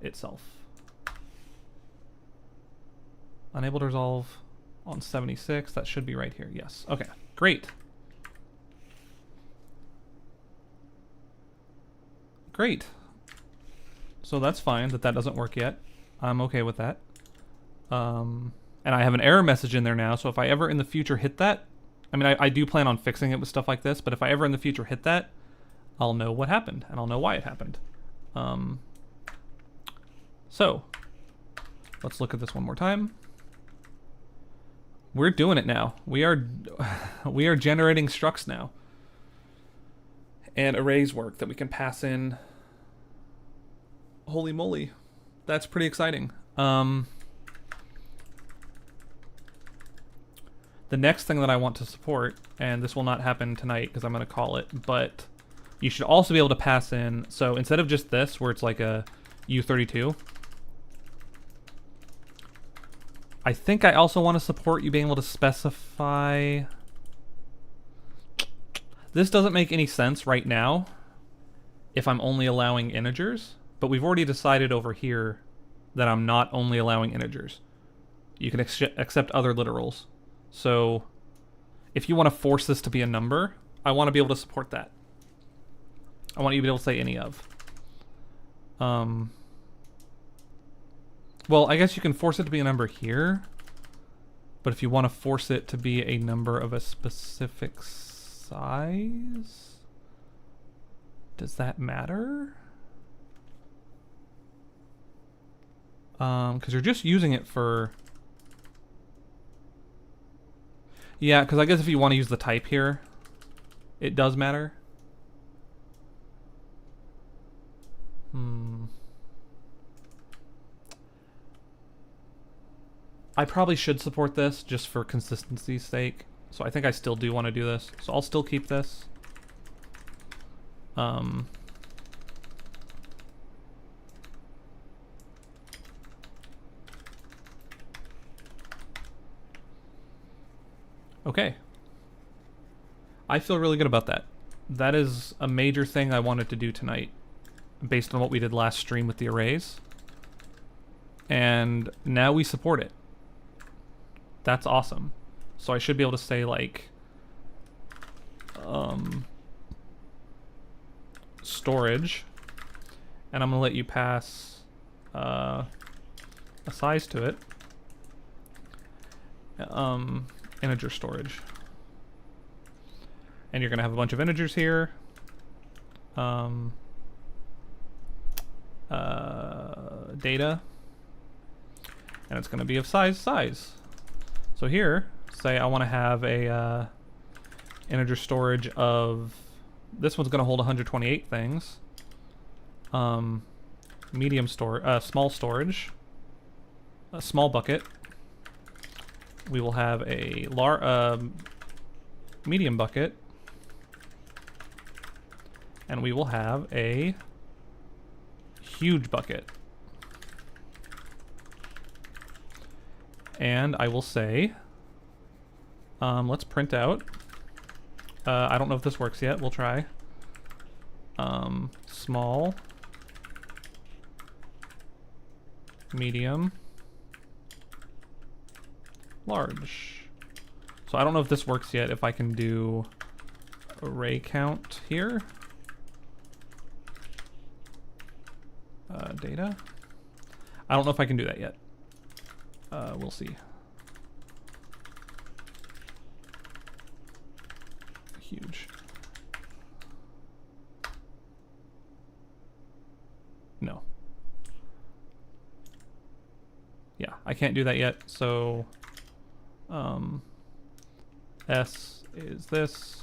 itself. Unable to resolve on 76. That should be right here. Yes. Okay. Great. Great. So that's fine that doesn't work yet. I'm okay with that. And I have an error message in there now, so if I ever in the future hit that, I mean, I do plan on fixing it with stuff like this, but if I ever in the future hit that, I'll know what happened, and I'll know why it happened. So, let's look at this one more time. We're doing it now. We are generating structs now. And arrays work that we can pass in. Holy moly. That's pretty exciting. The next thing that I want to support, and this will not happen tonight because I'm going to call it, but you should also be able to pass in, so instead of just this, where it's like a U32, I think I also want to support you being able to specify... This doesn't make any sense right now if I'm only allowing integers, but we've already decided over here that I'm not only allowing integers. You can accept other literals. So if you want to force this to be a number, I want to be able to support that. I want you to be able to say any of. Well, I guess you can force it to be a number here, but if you want to force it to be a number of a specific size, does that matter? Because you're just using it for... Yeah, because I guess if you want to use the type here, it does matter. I probably should support this just for consistency's sake. So I think I still do want to do this. So I'll still keep this. Okay. I feel really good about that. That is a major thing I wanted to do tonight, based on what we did last stream with the arrays. And now we support it. That's awesome. So I should be able to say like storage, and I'm gonna let you pass a size to it. Integer storage. And you're gonna have a bunch of integers here. Data. And it's gonna be of size. So here, say I wanna have a integer storage of, this one's gonna hold 128 things. Medium storage, small storage, a small bucket. We will have a medium bucket, and we will have a huge bucket. And I will say, let's print out. I don't know if this works yet. We'll try. Small, medium, large. So I don't know if this works yet, if I can do array count here. Data. I don't know if I can do that yet. We'll see. Huge. No. Yeah, I can't do that yet, so S is this,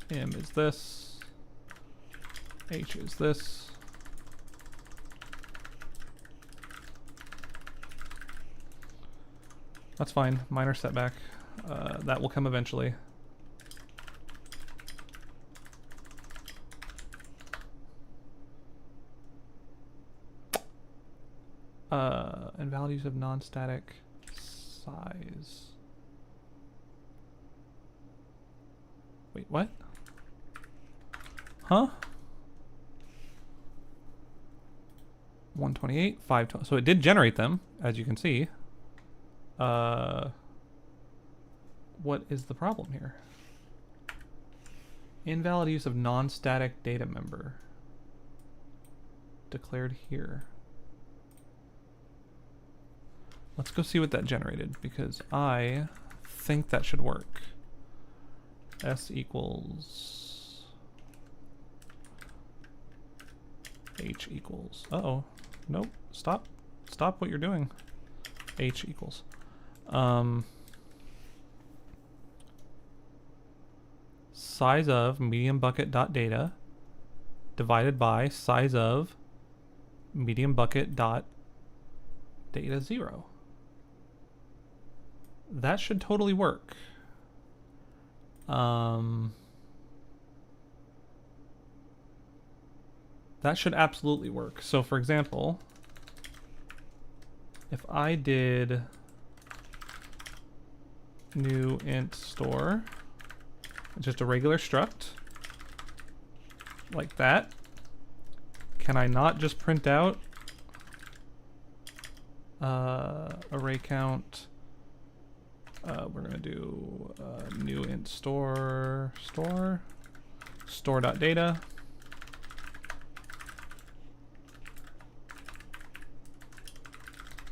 M is this, H is this. That's fine, minor setback. That will come eventually. And values of non-static size. Wait, what? Huh? 128, 520. So it did generate them, as you can see. What is the problem here? Invalid use of non-static data member. Declared here. Let's go see what that generated, because I think that should work. S equals H equals. Uh-oh. Nope. Stop. Stop what you're doing. H equals. Size of medium bucket dot data divided by size of medium bucket dot data 0. That should totally work. That should absolutely work. So for example, if I did new int store, just a regular struct, like that, can I not just print out array count? We're gonna do new int store dot data.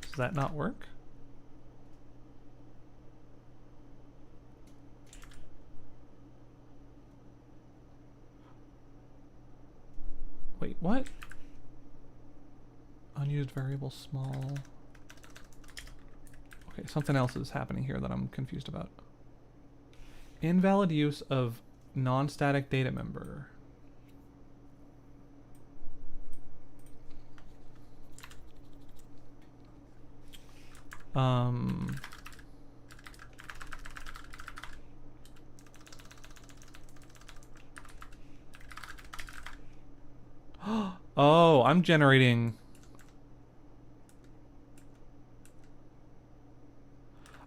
Does that not work? Wait, what? Unused variable small. Okay, something else is happening here that I'm confused about. Invalid use of non-static data member. Oh, I'm generating...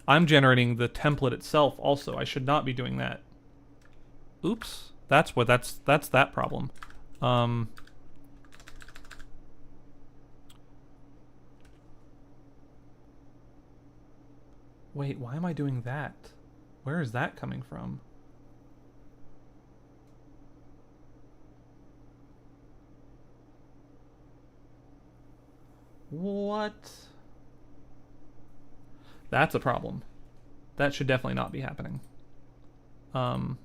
I'm generating the template itself also. I should not be doing that. Oops. That's that problem. Wait, why am I doing that? Where is that coming from? What? That's a problem. That should definitely not be happening. I'm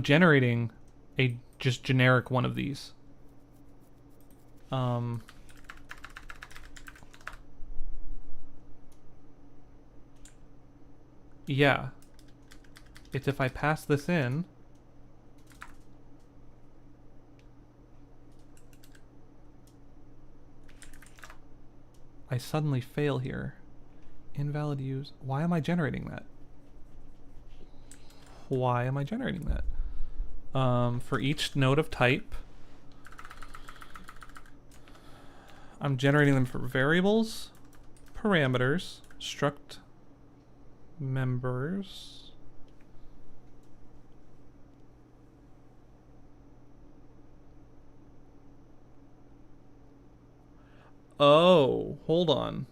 generating a just generic one of these. Yeah. It's if I pass this in. I suddenly fail here. Invalid use. Why am I generating that? Why am I generating that? For each node of type, I'm generating them for variables, parameters, struct members. Oh, hold on.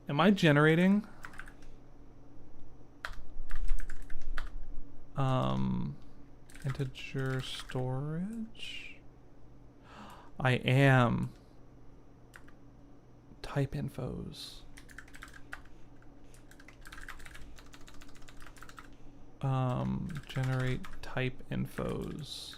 Am I generating? Integer storage? I am. Type infos. Generate type infos.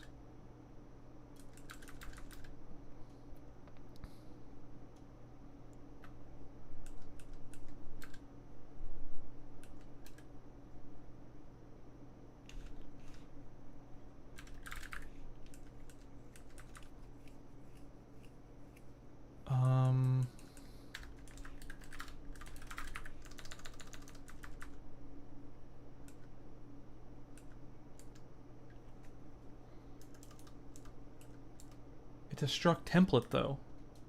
It's a struct template though.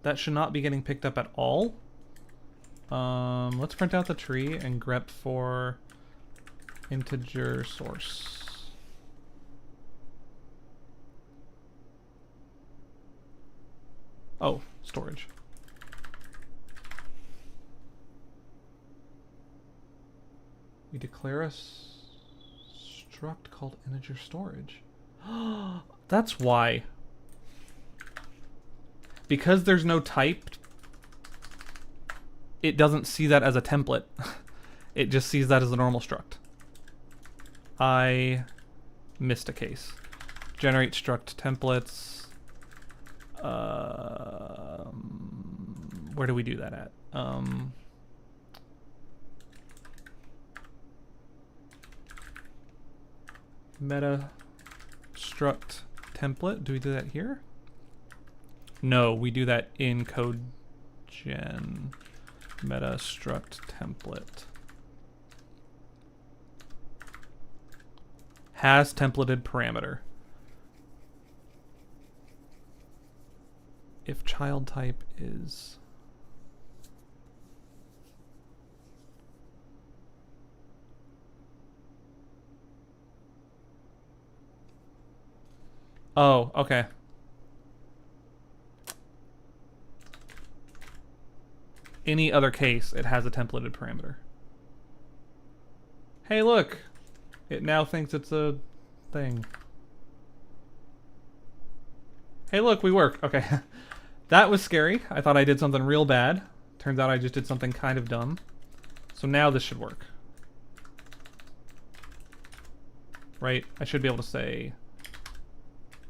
That should not be getting picked up at all. Let's print out the tree and grep for integer source. Oh, storage. We declare a struct called integer storage. That's why. Because there's no type, it doesn't see that as a template. It just sees that as a normal struct. I missed a case. Generate struct templates. Where do we do that at? Meta struct template. Do we do that here? No, we do that in code gen. Meta struct template. Has templated parameter. If child type is... Oh, okay. Any other case, it has a templated parameter. Hey, look! It now thinks it's a thing. Hey, look, we work. Okay. That was scary. I thought I did something real bad. Turns out I just did something kind of dumb. So now this should work. Right? I should be able to say...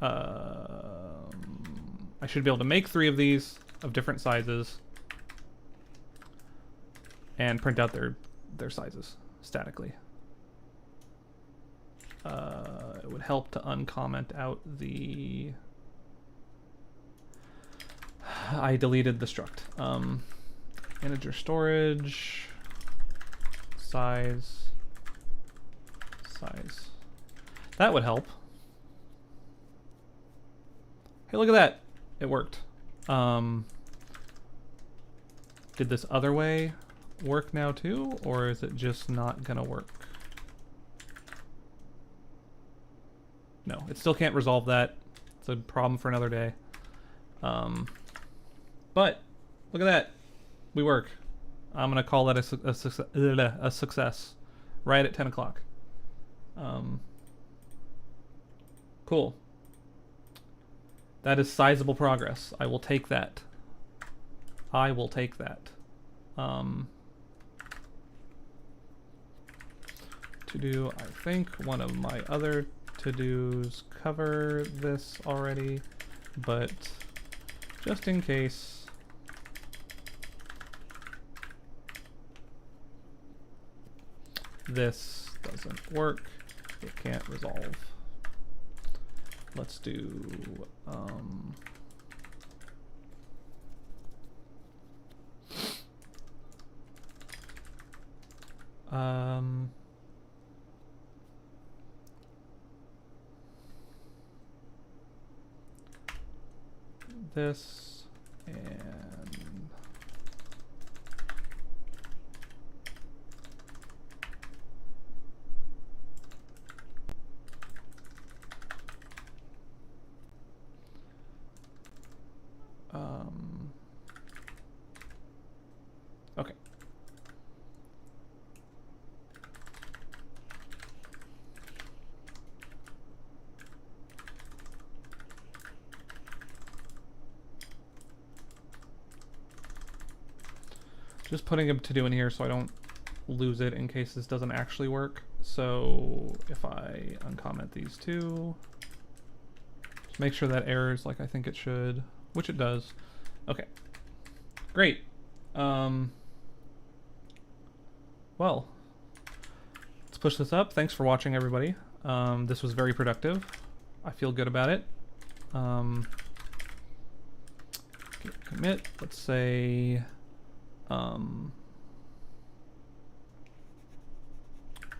I should be able to make 3 of these of different sizes and print out their sizes statically. It would help to uncomment out the... I deleted the struct. Integer storage, size. That would help. Hey, look at that. It worked. Did this other way work now too, or is it just not gonna work? No, it still can't resolve that. It's a problem for another day. But look at that. We work. I'm gonna call that a success right at 10 o'clock. Cool. That is sizable progress. I will take that. I will take that. To do, I think one of my other to-dos cover this already, but just in case. This doesn't work. It can't resolve. Let's do this and okay. Just putting a to-do in here so I don't lose it in case this doesn't actually work. So if I uncomment these two, just make sure that errors like I think it should, which it does. Okay, great. Well, let's push this up. Thanks for watching, everybody. This was very productive. I feel good about it. Commit, let's say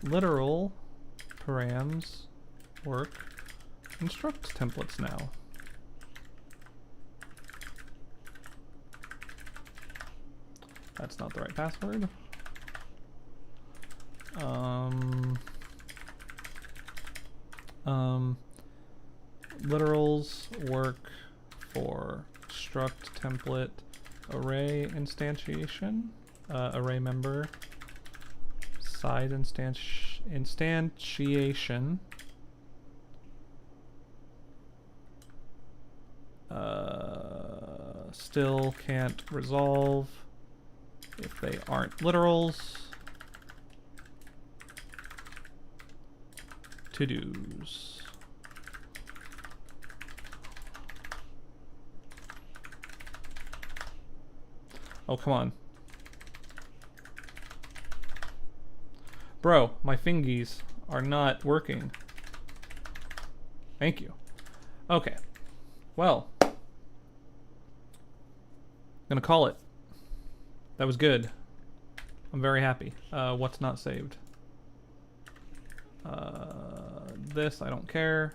literal params work in struct templates now. That's not the right password. Literals work for struct template array instantiation, array member, size instantiation, still can't resolve if they aren't literals. To-dos. Oh, come on. Bro, my fingies are not working. Thank you. Okay. Well. Gonna call it. That was good. I'm very happy. What's not saved? This, I don't care.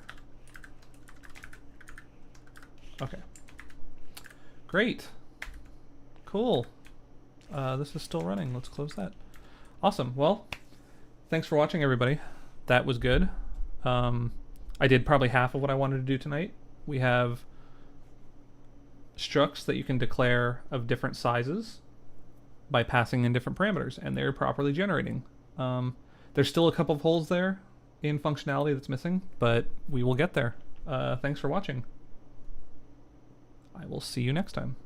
Okay. Great. Cool. This is still running. Let's close that. Awesome. Well, thanks for watching, everybody. That was good. I did probably half of what I wanted to do tonight. We have structs that you can declare of different sizes by passing in different parameters, and they're properly generating. There's still a couple of holes there in functionality that's missing, but we will get there. Thanks for watching. I will see you next time.